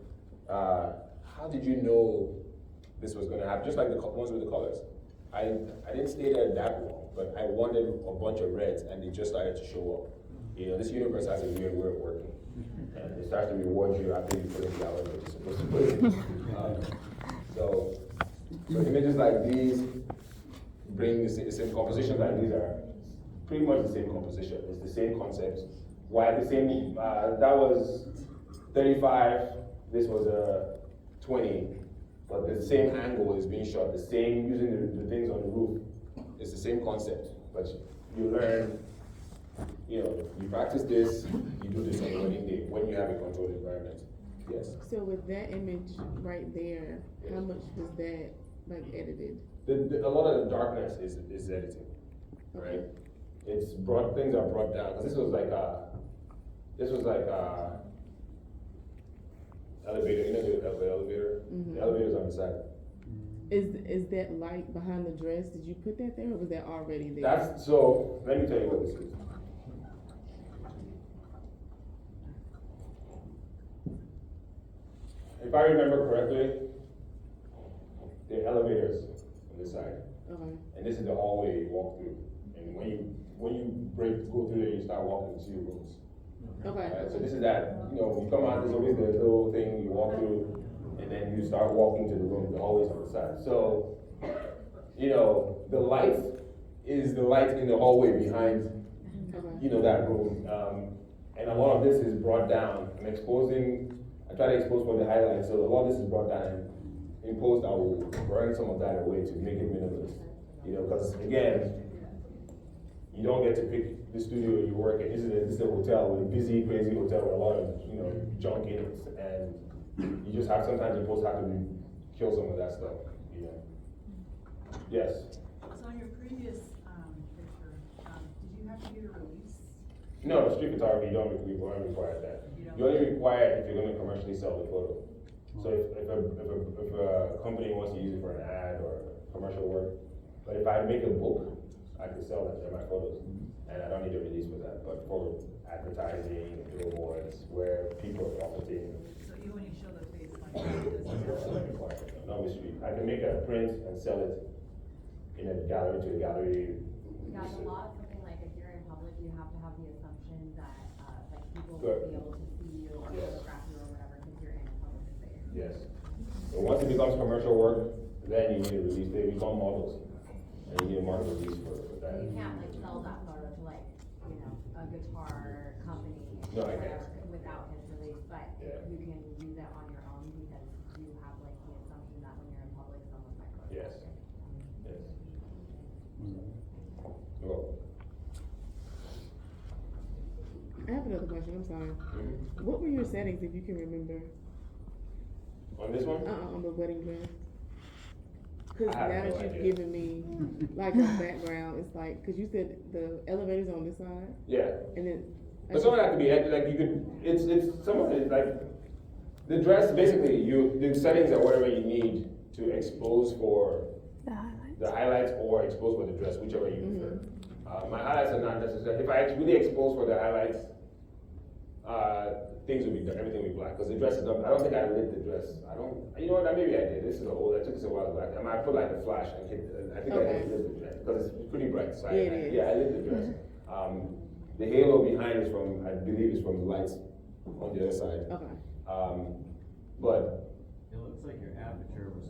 how did you know this was going to happen? Just like the ones with the colors. I didn't stay there that long, but I wanted a bunch of reds, and they just started to show up. You know, this universe has a weird way of working, and it starts to reward you after you put in the hours that you're supposed to put in. So images like these bring the same composition. Like these are pretty much the same composition. It's the same concept. Why the same? That was 35. This was 20. But the same angle is being shot, the same, using the things on the roof. It's the same concept, but you learn, you know, you practice this, you do this on the wedding day when you have a controlled environment. Yes? So with that image right there, how much was that, like, edited? A lot of the darkness is editing, right? It's things are brought down, because this was like elevator, you know the elevator? Mm-hmm. The elevator's on the side. Is that light behind the dress, did you put that there, or was that already there? So, let me tell you what this is. If I remember correctly, the elevators on this side. Okay. And this is the hallway you walk through. And when you go through there, you start walking to your rooms. Okay. So this is that, you know, you come out, there's always the little thing you walk through, and then you start walking to the room, the hallways on the side. So, you know, the light is the light in the hallway behind, you know, that room. And a lot of this is brought down. I try to expose for the highlights, so a lot of this is brought down, and in post I will burn some of that away to make it minimalist. You know, because again, you don't get to pick the studio you work in. This is a hotel, a busy, crazy hotel with a lot of, you know, junk in it, and you just have, sometimes you both have to kill some of that stuff, you know. Yes? So on your previous, picture, did you have to get a release? No, street photography, you don't require that. You only require it if you're going to commercially sell the photo. So if a company wants to use it for an ad or commercial work, but if I make a book, I can sell that. They're my photos, and I don't need a release for that. But for advertising, billboards, where people are profiting. So you only show the face like this? Not with street. I can make a print and sell it in a gallery to a gallery, Yeah, the law is something like if you're in public, you have to have the assumption that, like people will Good. be able to see you or Yes. photograph you or whatever, because you're in a public space. Yes. And once it becomes commercial work, then you need a release, they become models. And you need a market release for So that. you can't like sell that photo to like, you know, a guitar company No, or I whatever can't. without his release, but Yeah. you can use it on your own because you have like the assumption that when you're in public, someone might photograph Yes. you. Yes. Well, I have another question, I'm sorry. mhm. What were your settings, if you can remember? On this one? On the wedding dress? Cause I have now no that you've idea. given me like a background, it's like, cause you said the elevator's on this side, Yeah. and then. But some of that could be, like, you could, it's, some of it, like, the dress, basically, the settings are whatever you need to expose for The highlights. the highlights or expose for the dress, whichever you prefer. My highlights are not necessary. If I really expose for the highlights, things will be done, everything will be black, because the dress is not, I don't think I lit the dress. I don't, you know what, maybe I did. This is old, I took this a while ago. I might put like a flash and hit, I think I Okay. lit the dress, because it's pretty bright, so Yeah, it is. yeah, I lit the dress. The halo behind is from, I believe is from the lights on the other side. Okay. But, It looks like your aperture was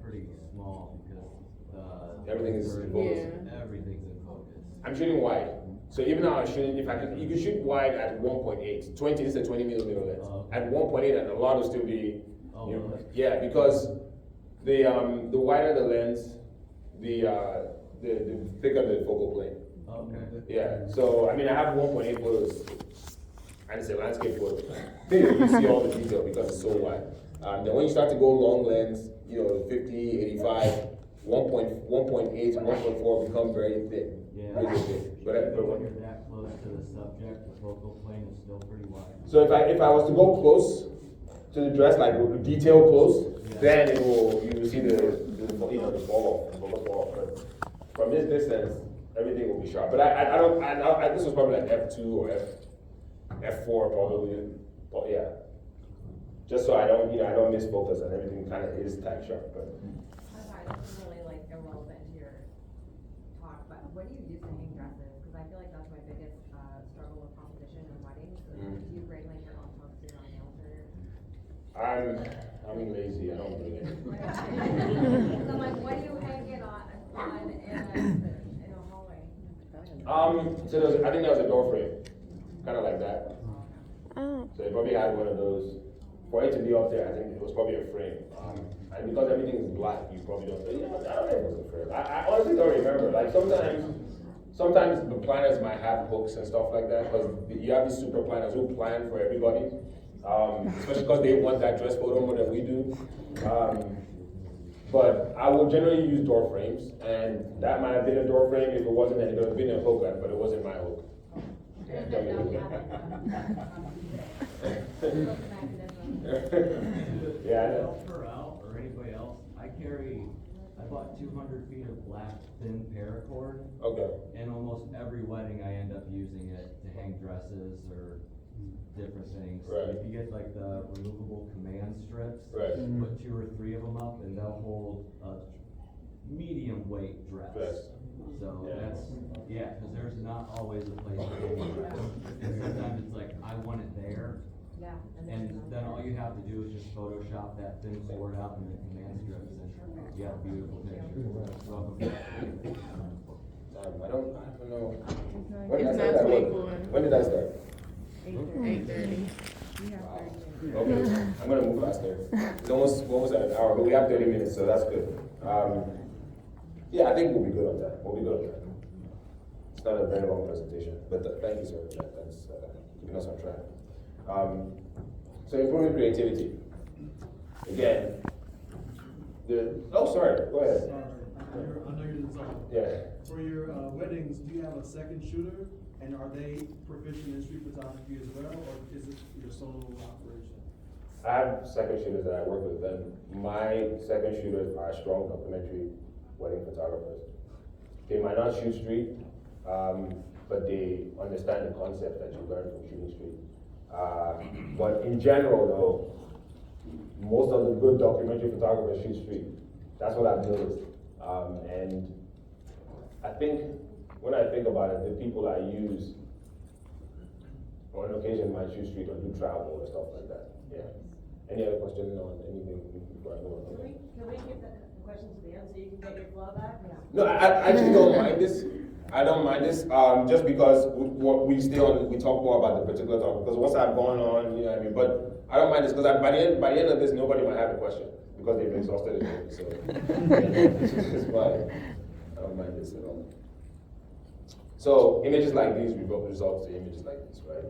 pretty small because, Everything is in focus. Everything's in focus. I'm shooting wide. So even now I'm shooting, if I could, you can shoot wide at 1.8. 20 is a 20 millimeter lens. Oh. At 1.8, and a lot will still be, Oh, you know, really? yeah, because the wider the lens, the thicker the focal plane. Okay. Yeah, so I mean, I have 1.8 photos, and it's a landscape photo. You see all the detail because it's so wide. Then when you start to go long lens, you know, 50, 85, 1.8, 1.4 become very thin. Yeah. Really thin. But When you're that close to the subject, the focal plane is still pretty wide. so if I was to go close to the dress, like detail close, then you will see the you know, the fall off. But from this distance, everything will be sharp. But I don't, this was probably like F2 or F4 probably. But yeah. Just so I don't, you know, I don't miss focus and everything kind of is tight sharp. But I'm sorry, this is really like irrelevant to your talk, but what do you use to hang dresses? Because I feel like that's my biggest struggle with composition and weddings. Do you bring like your own hooks or your own nails or? I'm lazy. I don't bring it. So I'm like, what do you hang it on in a hallway? So I think that was a door frame, kind of like that. Oh. So they probably had one of those. For it to be up there, I think it was probably a frame. And because everything is black, you probably don't. You know, I don't know if it was a frame. I honestly don't remember. Like sometimes the planners might have hooks and stuff like that because you have these super planners who plan for everybody, especially because they want that dress photo more than we do. But I would generally use door frames, and that might have been a door frame if it wasn't. It would have been a hook, but it wasn't my hook. Yeah, yeah, I know. Per out or anybody else, I bought 200 feet of black thin paracord. Okay. And almost every wedding I end up using it to hang dresses or different things. Right. If you get like the removable command strips, Right. put 2 or 3 of them up and they'll hold a medium weight dress. Dress. So Yeah. because there's not always a place to hang a dress. And sometimes it's like, I want it there. Yeah. And then all you have to do is just Photoshop that thin cord out in the command strips and you have a beautiful picture. Welcome. I don't know. It's When did I start? 9:24. When did I start? 8:30. Okay, I'm gonna move faster. It's almost at an hour, but we have 30 minutes, so that's good. Yeah, I think we'll be good on that. We'll be good on that. It's not a very long presentation, but thank you, sir. That's keeping us on track. So improving creativity. Again, sorry, go ahead. I know you're the zone. Yeah. For your weddings, do you have a second shooter? And are they proficient in street photography as well, or is it your solo operation? I have second shooters that I work with, and my second shooters are strong documentary wedding photographers. They might not shoot street, but they understand the concept that you learn from shooting street. But in general, though, most of the good documentary photographers shoot street. That's what I've noticed. And I think when I think about it, the people I use on occasion might choose street or do travel or stuff like that. Yeah. Any other question on anything before I go on? Can we get the question to the end so you can get your flow back? No, I actually don't mind this. I don't mind this, just because we stay on, we talk more about the particular topic, because once I've gone on, you know what I mean, but I don't mind this, because by the end of this, nobody might have a question, because they've exhausted it, so. It's fine. I don't mind this at all. So, images like these result to images like this, right?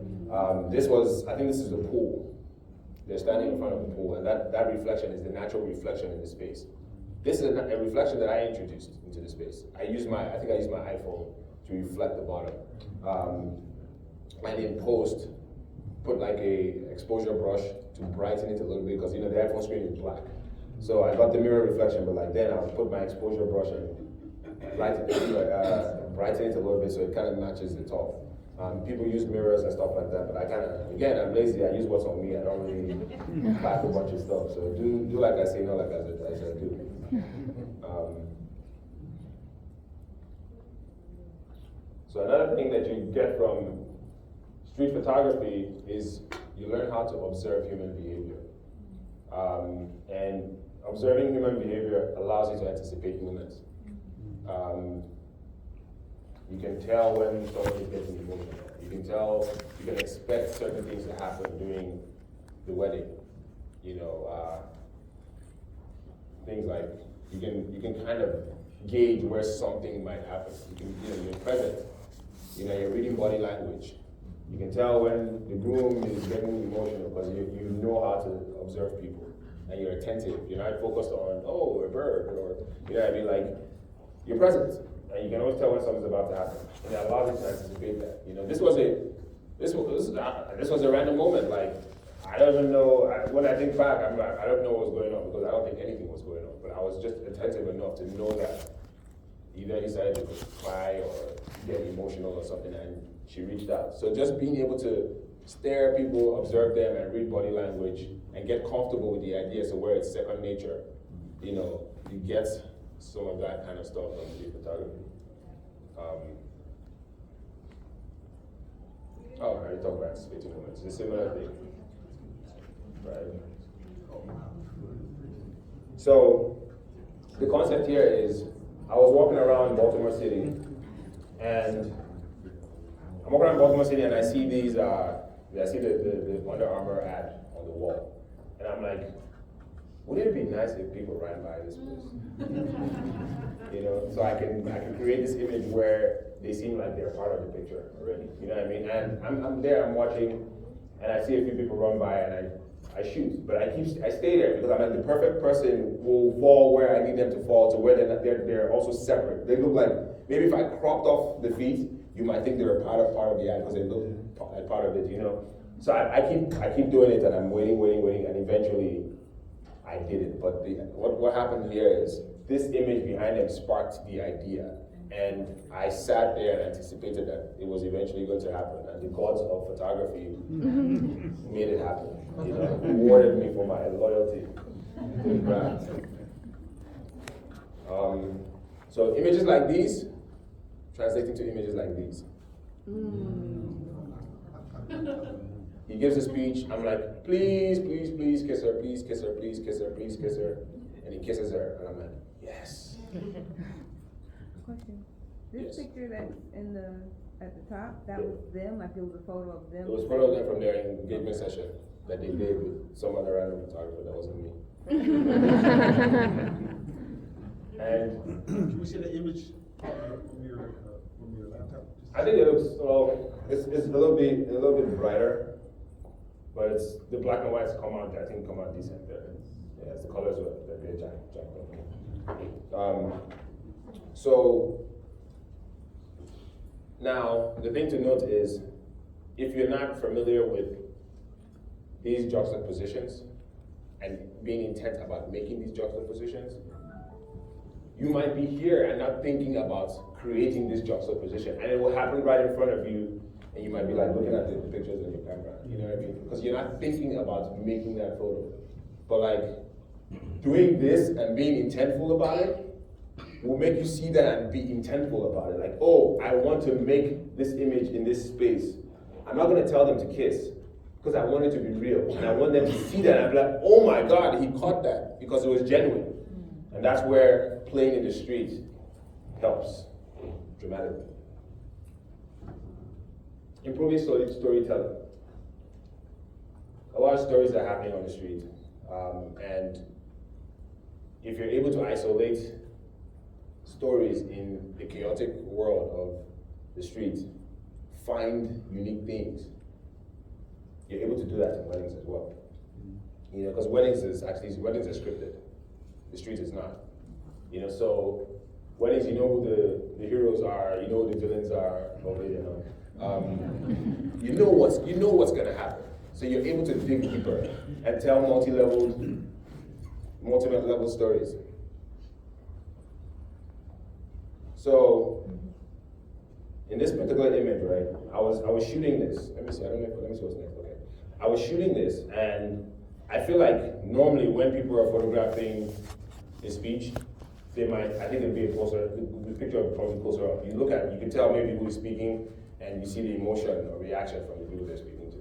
This was, I think this is the pool. They're standing in front of the pool, and that reflection is the natural reflection in the space. This is a reflection that I introduced into the space. I think I used my iPhone to reflect the bottom. And in post, put like a exposure brush to brighten it a little bit, because you know the iPhone screen is black. So I got the mirror reflection, but like then I'll put my exposure brush and brighten it a little bit so it kind of matches the top. People use mirrors and stuff like that, but I kind of, again, I'm lazy. I use what's on me. I don't really pack a bunch of stuff. So do like I say, not like I do. So another thing that you get from street photography is you learn how to observe human behavior. And observing human behavior allows you to anticipate movements. You can tell when someone is getting emotional. You can expect certain things to happen during the wedding. You know, things like you can kind of gauge where something might happen. You're present. You're reading body language. You can tell when the groom is getting emotional because you know how to observe people and you're attentive. You're not focused on, oh, a bird, or you know what I mean? Like, you're present. And you can always tell when something's about to happen. And it allows you to anticipate that. This was a random moment. Like, I don't even know, when I think back, I'm like, I don't know what was going on because I don't think anything was going on. But I was just attentive enough to know that either he decided to cry or get emotional or something, and she reached out. So just being able to stare at people, observe them, and read body language, and get comfortable with the idea, so where it's second nature, you get some of that kind of stuff from street photography. I already talked about anticipating moments. It's a similar thing, right? So the concept here is, I was walking around Baltimore City, and I'm walking around Baltimore City, and I see these, I see the Under Armour ad on the wall, and I'm like, wouldn't it be nice if people ran by this place? So I can create this image where they seem like they're part of the picture already. You know what I mean? And I'm there, I'm watching, and I see a few people run by, and I shoot. But I stay there because I'm like, the perfect person will fall where I need them to fall, to where they're also separate. They look like, maybe if I cropped off the feet, you might think they're part of the ad because they look like part of it, So I keep doing it, and I'm waiting, and eventually I did it. But what happened here is, this image behind them sparked the idea. And I sat there and anticipated that it was eventually going to happen. And the gods of photography made it happen. Rewarded me for my loyalty to the brand. So images like these, translating to images like these. He gives a speech. I'm like, please kiss her, please kiss her, please kiss her, please kiss her. And he kisses her, and I'm like, yes. Question. This Yes. picture that's at the top, that was them, like it was a photo of them? It was a photo of them from their engagement session that they did with some other random photographer that wasn't me. And Can we see the image from your laptop? I think it looks, it's a little bit brighter, but it's the black and whites come out decent there. Yeah, it's the colors that they're jacked up. So now the thing to note is, if you're not familiar with these juxtapositions and being intent about making these juxtapositions, you might be here and not thinking about creating this juxtaposition, and it will happen right in front of you, and you might be like looking at the pictures on your camera, you know what I mean? Because you're not thinking about making that photo. But like doing this and being intentful about it will make you see that and be intentful about it. Like, oh, I want to make this image in this space. I'm not gonna tell them to kiss, because I want it to be real. And I want them to see that and be like, oh my God, he caught that, because it was genuine. And that's where playing in the street helps dramatically. Improving storytelling. A lot of stories are happening on the street. And if you're able to isolate stories in the chaotic world of the street, find unique things, you're able to do that in weddings as well. You know, because weddings are scripted. The street is not. You know, so weddings, you know who the heroes are, you know who the villains are, hopefully you know. You know what's gonna happen. So you're able to dig deeper and tell multi-level stories. So in this particular image, right, I was shooting this. Let me see what's next. Okay. I was shooting this, and I feel like normally when people are photographing a speech, I think it'd be a closer, the picture would probably closer up. You can tell maybe who is speaking, and you see the emotion or reaction from the people they're speaking to.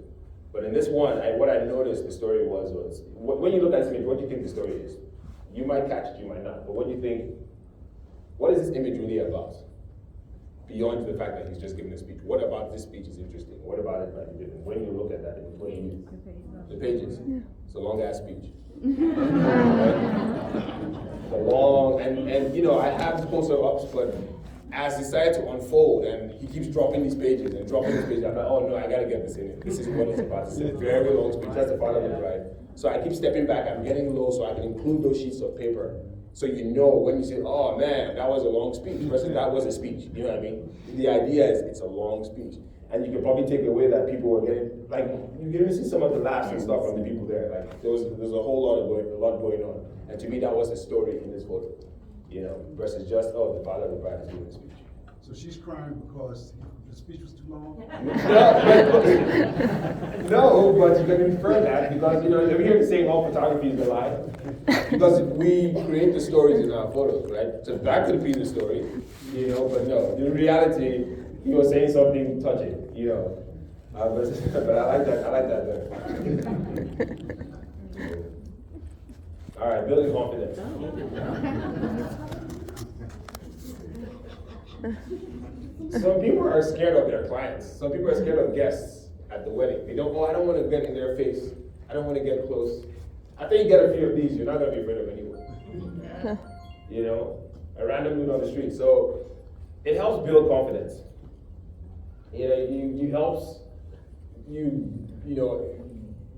But in this one, what I noticed the story was when you look at this image, what do you think the story is? You might catch it, you might not, but what do you think, what is this image really about? Beyond the fact that he's just giving a speech. What about this speech is interesting? What about it might be different? When you look at that, the pages. Yeah. It's a long ass speech. The long, and you know, I have closer ups, but as it started to unfold, and he keeps dropping these pages, I'm like, oh no, I gotta get this in. This is what it's about. It's a very long speech. That's the part of it, right? So I keep stepping back. I'm getting low, so I can include those sheets of paper. So you know when you say, oh man, that was a long speech, versus that was a speech. You know what I mean? The idea is it's a long speech. And you can probably take away that people were getting, like, you can even see some of the laughs and stuff from the people there. Like, there's a whole lot going on. And to me, that was a story in this photo, you know, versus just, oh, the father of the bride is giving a speech. So she's crying because the speech was too long? No, but you can infer that because, you know, if you hear the saying all photography is a lie, because we create the stories in our photos, right? So that could be the story, you know, but no, in reality, he was saying something touching, you know. But I like that there. All right, building confidence. Some people are scared of their clients. Some people are scared of guests at the wedding. They don't, I don't want to get in their face. I don't want to get close. I think you get a few of these, you're not going to be afraid of anyone. You know, a random dude on the street. So it helps build confidence. You know, you helps you know,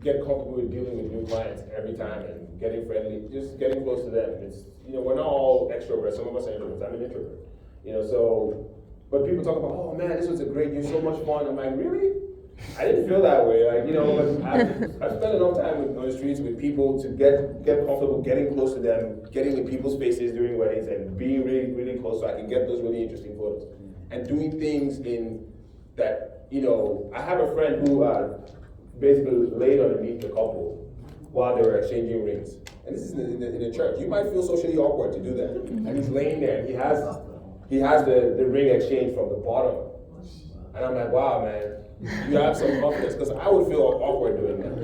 get comfortable with dealing with new clients every time and getting friendly, just getting close to them. It's, you know, we're not all extroverts. Some of us are introverts. I'm an introvert. You know, so, but people talk about, oh man, this was you're so much fun. I'm like, really? I didn't feel that way. Like, you know, but I've spent enough time on the streets with people to get comfortable, getting close to them, getting in people's faces during weddings and being really, really close so I can get those really interesting photos. And doing things in that, you know, I have a friend who basically laid underneath the couple while they were exchanging rings. And this is in the church. You might feel socially awkward to do that. And he's laying there and he has the ring exchange from the bottom. And I'm like, wow, man, you have some confidence, because I would feel awkward doing that.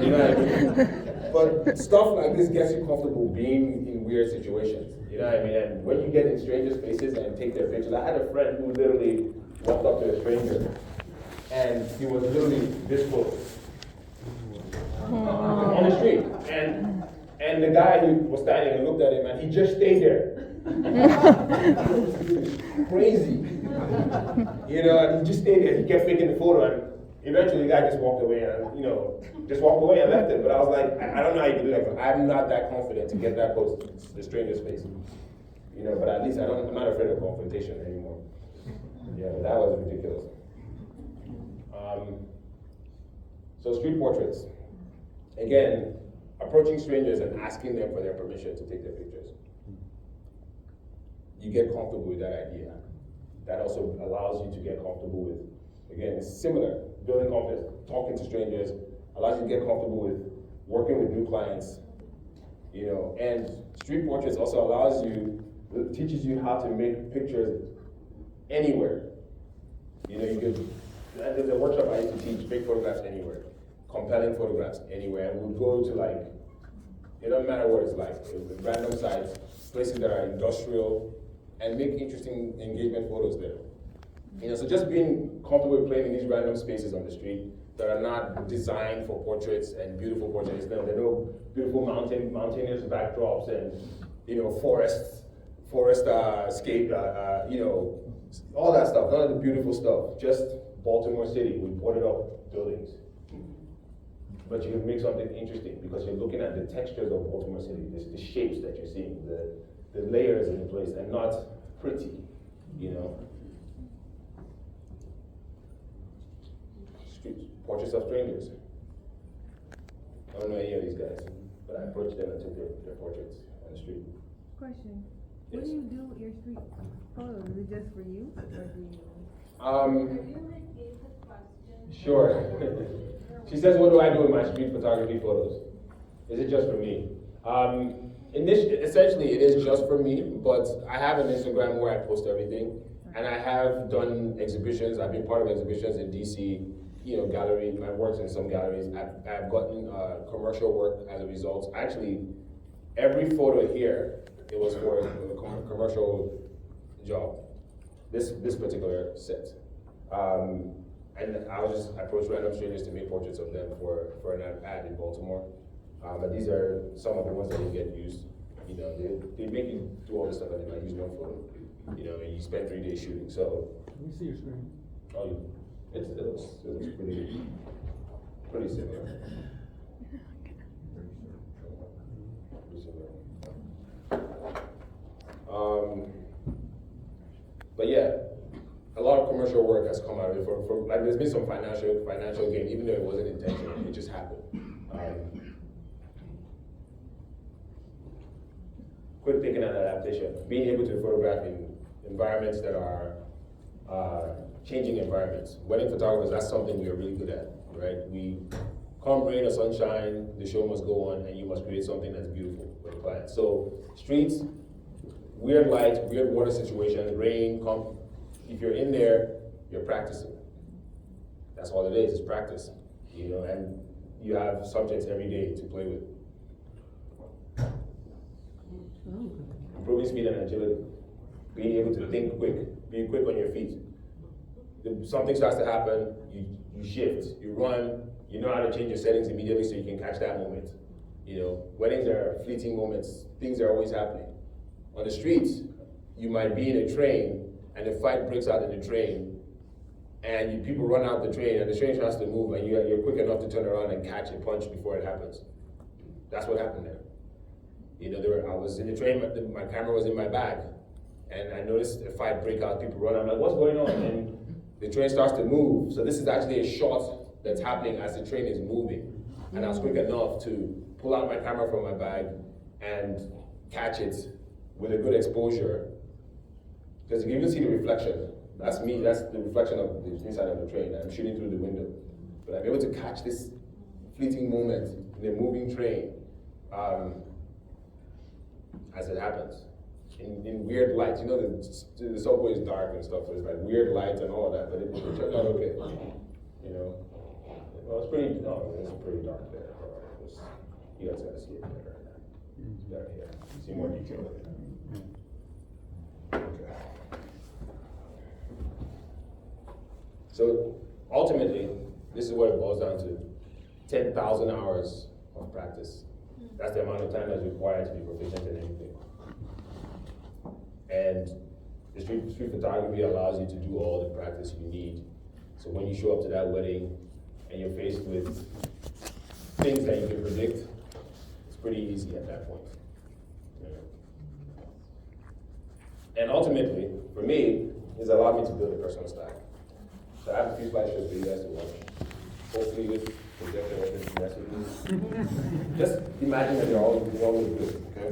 You know what I mean? But stuff like this gets you comfortable being in weird situations. You know what I mean? And when you get in strangers' faces and take their pictures, I had a friend who literally walked up to a stranger and he was literally this close on the street. And the guy who was standing and looked at him and he just stayed there. Crazy. You know, and he just stayed there. He kept making the photo, and eventually the guy just walked away and, you know, just walked away and left it. But I was like, I don't know how you can do that, because I'm not that confident to get that close to the stranger's face. You know, but at least I'm not afraid of confrontation anymore. Yeah, but that was ridiculous. So street portraits. Again, approaching strangers and asking them for their permission to take their pictures. You get comfortable with that idea. That also allows you to get comfortable with, again, it's similar, building confidence, talking to strangers, allows you to get comfortable with working with new clients, you know, and street portraits also allows you It teaches you how to make pictures anywhere. You know, you could, there's a workshop I used to teach, make photographs anywhere, compelling photographs anywhere, and we'd go to like, it doesn't matter what it's like, random sites, places that are industrial, and make interesting engagement photos there. You know, so just being comfortable with playing in these random spaces on the street that are not designed for portraits and beautiful portraits. There are no beautiful mountainous backdrops and, you know, forest scape, you know, all that stuff, none of the beautiful stuff, just Baltimore City with boarded up buildings. But you can make something interesting because you're looking at the textures of Baltimore City, the shapes that you're seeing, the layers in place, and not pretty, you know. Streets, portraits of strangers. I don't know any of these guys, but I approached them and took their portraits on the street. Question. Yes. What do you do with your street photos? Is it just for you, or do you? Sure. She says, what do I do with my street photography photos? Is it just for me? Essentially, it is just for me, but I have an Instagram where I post everything, and I have done exhibitions. I've been part of exhibitions in DC, you know, galleries. I've worked in some galleries. I've gotten commercial work as a result. Actually, every photo here, it was for a commercial job. This particular set. And I was just approached random strangers to make portraits of them for an ad in Baltimore. But these are some of the ones that didn't get used. You know, they make you do all this stuff and they might use one photo. You know, and you spend 3 days shooting. So Let me see your screen. oh, it looks pretty similar. Pretty similar. But yeah, a lot of commercial work has come out of it. For like, there's been some financial gain, even though it wasn't intentional. It just happened. Quick thinking and adaptation. Being able to photograph in environments that are changing environments. Wedding photographers, that's something we are really good at, right? We come rain or sunshine, the show must go on, and you must create something that's beautiful for the client. So streets, weird light, weird water situations, rain, if you're in there, you're practicing. That's all it is practice. You know, and you have subjects every day to play with. Improving speed and agility. Being able to think quick, being quick on your feet. Something starts to happen, you shift, you run, you know how to change your settings immediately so you can catch that moment. You know, weddings are fleeting moments, things are always happening. On the streets, you might be in a train and a fight breaks out in the train and people run out the train and the train tries to move and you're quick enough to turn around and catch a punch before it happens. That's what happened there. You know, I was in the train, my camera was in my bag and I noticed a fight break out, people run, I'm like, what's going on? And the train starts to move. So this is actually a shot that's happening as the train is moving. And I was quick enough to pull out my camera from my bag and catch it with a good exposure. Because you can even see the reflection. That's me, that's the reflection of the inside of the train. I'm shooting through the window. But I'm able to catch this fleeting moment in a moving train as it happens. In weird lights, you know, the subway is dark and stuff, so it's like weird lights and all of that, but it turned out okay. You know, well, it's pretty dark there. You guys gotta see it better. Better here. See more detail of it. Okay. So ultimately, this is what it boils down to: 10,000 hours of practice. That's the amount of time that's required to be proficient in anything. And the street photography allows you to do all the practice you need. So when you show up to that wedding and you're faced with things that you can predict, it's pretty easy at that point. Yeah. And ultimately, for me, it's allowed me to build a personal style. So I have a few slideshows for you guys to watch. Hopefully with projector open messages. Just imagine that you're all good, okay?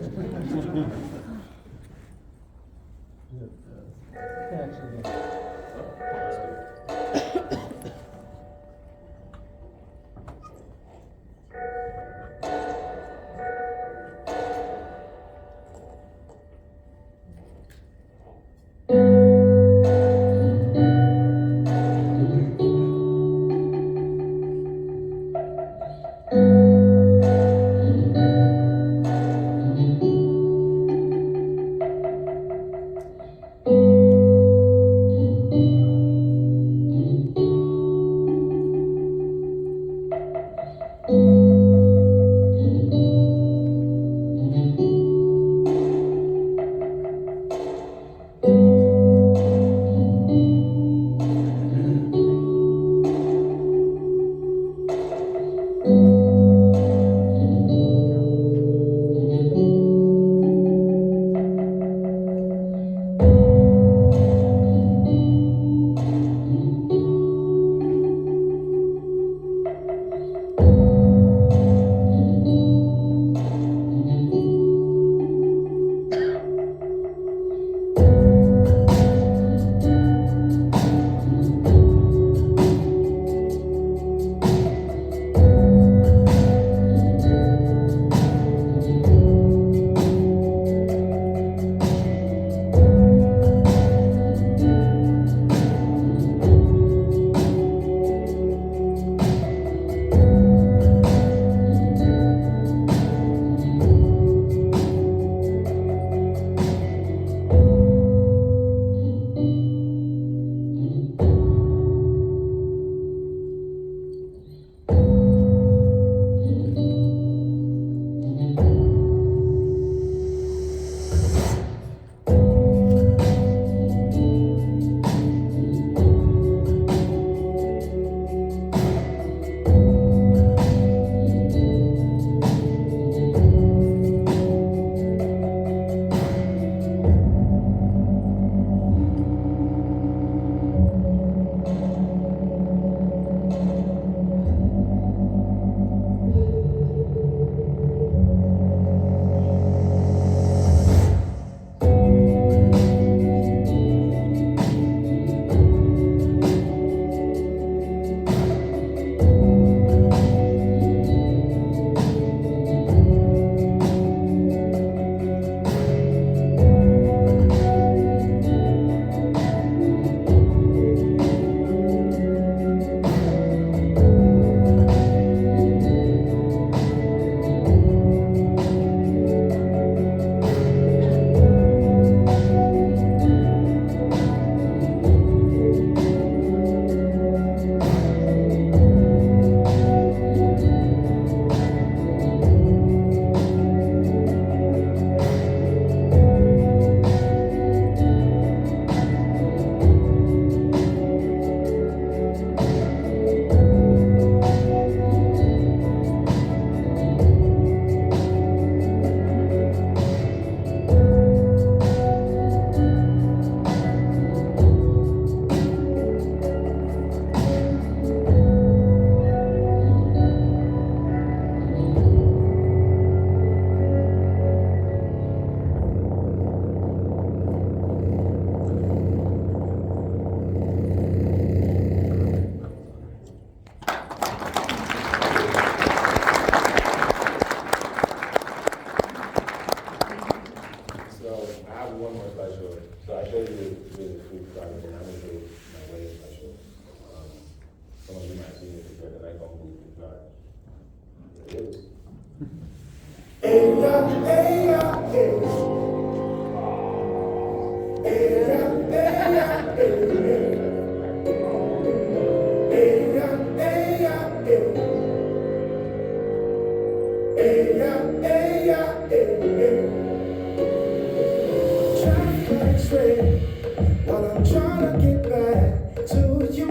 While I'm trying to get back to you,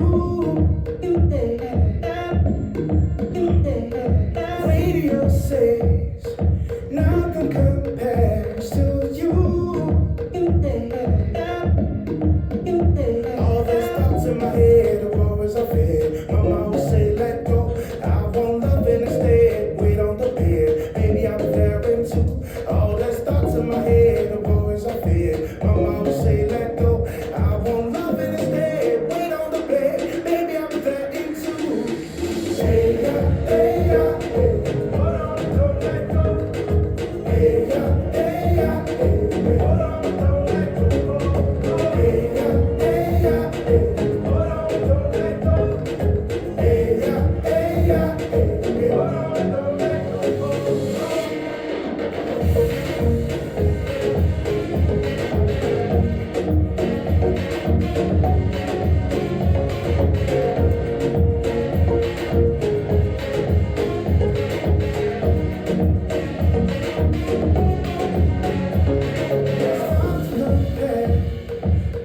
radio says nothing compares to you. All those thoughts in my head are always up here. My mom would say, let go. I want loving instead. Wait on the bed. Baby, I'm there too. All those thoughts in my head are always up here. My mom would say, let go. I want loving instead. Wait on the bed. Baby, I'm there too. Hey, yeah, hey, yeah, hey. Hold on, don't let go. Hey, yeah, hey, yeah, hey. Hold on, don't let go. Hey, yeah, hey, yeah, hey. Hold on, don't let go. Hey, yeah, hey, yeah, hey. Hold on, don't let go.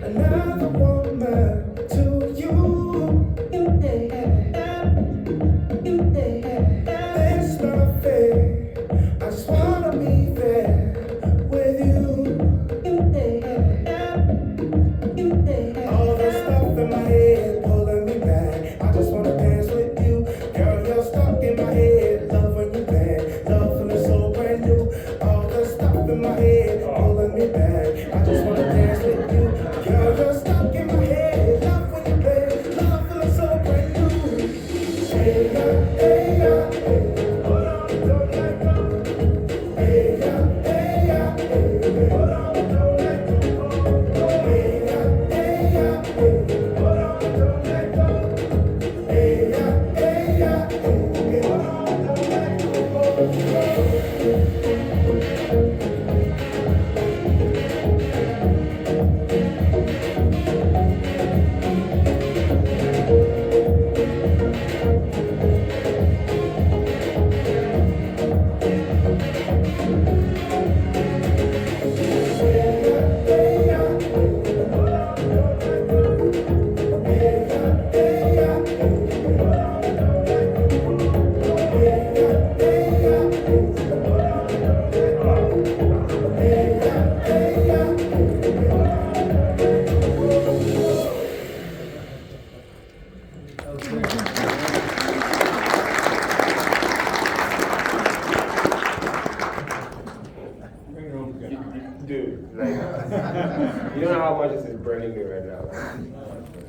Another woman to you. It's not fair. I just wanna be there with you. All that stuff in my head pulling me back. I just wanna dance with you. Girl, you're stuck in my head. Love when you bad. Love when it's so brand new. All the stuff in my head pulling me back. I just wanna dance with you. Girl, you're stuck in my head. Love when you bad. Love when it's so brand new. Hey, yeah, hey, yeah, hey. Hold on, don't let go. Hey, yeah, hey, yeah, hey. Hold on, don't let go. Hey, yeah, hey, yeah, hey. Hold on, don't let go. Hey, yeah, hey, yeah, hey. Hold on, don't let Dude, like, you don't know how much this is burning me right now.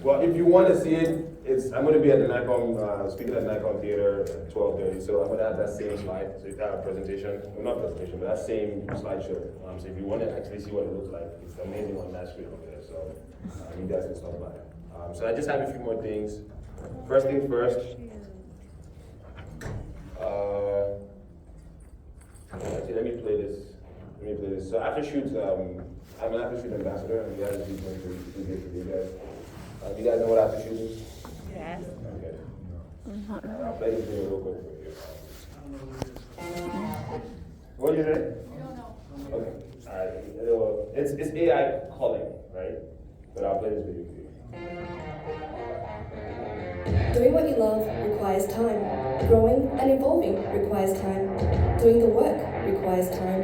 Well, if you want to see it, I'm going to be at the Nikon, speaking at Nikon Theater at 12:30, so I'm going to have that same slide, so you have a presentation, well, not presentation, but that same slideshow. So if you want to actually see what it looks like, it's amazing on that screen over there, so you guys can stop by. So I just have a few more things. First things first. Actually, let me play this. So after shoots, I'm an after shoot ambassador, and you guys are going to do this with you guys. You guys know what after shoot is? Yes. Okay. I'll play this video real quick for you. What did you say? We don't know. Okay. Alright. It's AI calling, right? But I'll play this video for you. Doing what you love requires time. Growing and evolving requires time. Doing the work requires time.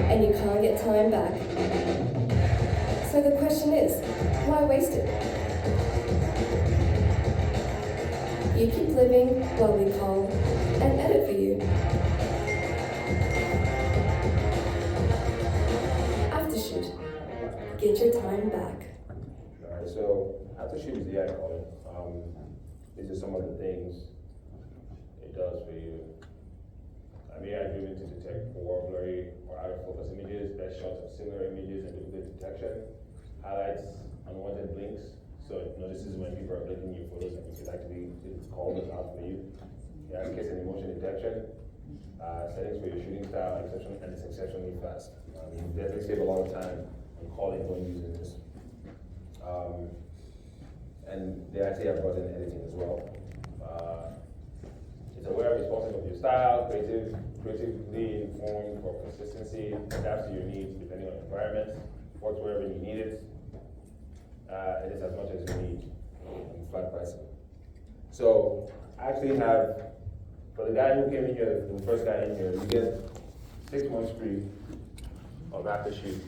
And you can't get time back. So the question is, why waste it? You keep living while we call and edit for you. After shoot, get your time back. Alright, so after shoot is AI calling. These are some of the things it does for you. AI driven to detect poor, blurry, or out of focus images, best shots of similar images and duplicate detection, highlights unwanted blinks, so it notices when people are blinking your photos and it can actually call those out for you. It has case and emotion detection, settings for your shooting style, and it's exceptionally fast. You can definitely save a lot of time on calling when using this. And they actually have brought in editing as well. It's aware of responsive of your style, creatively informed for consistency, adapts to your needs depending on your environment, works wherever you need it. It is as much as you need, and flat pricing. So I actually have, for the guy who came in here, the first guy in here, you get 6 months free of after shoot.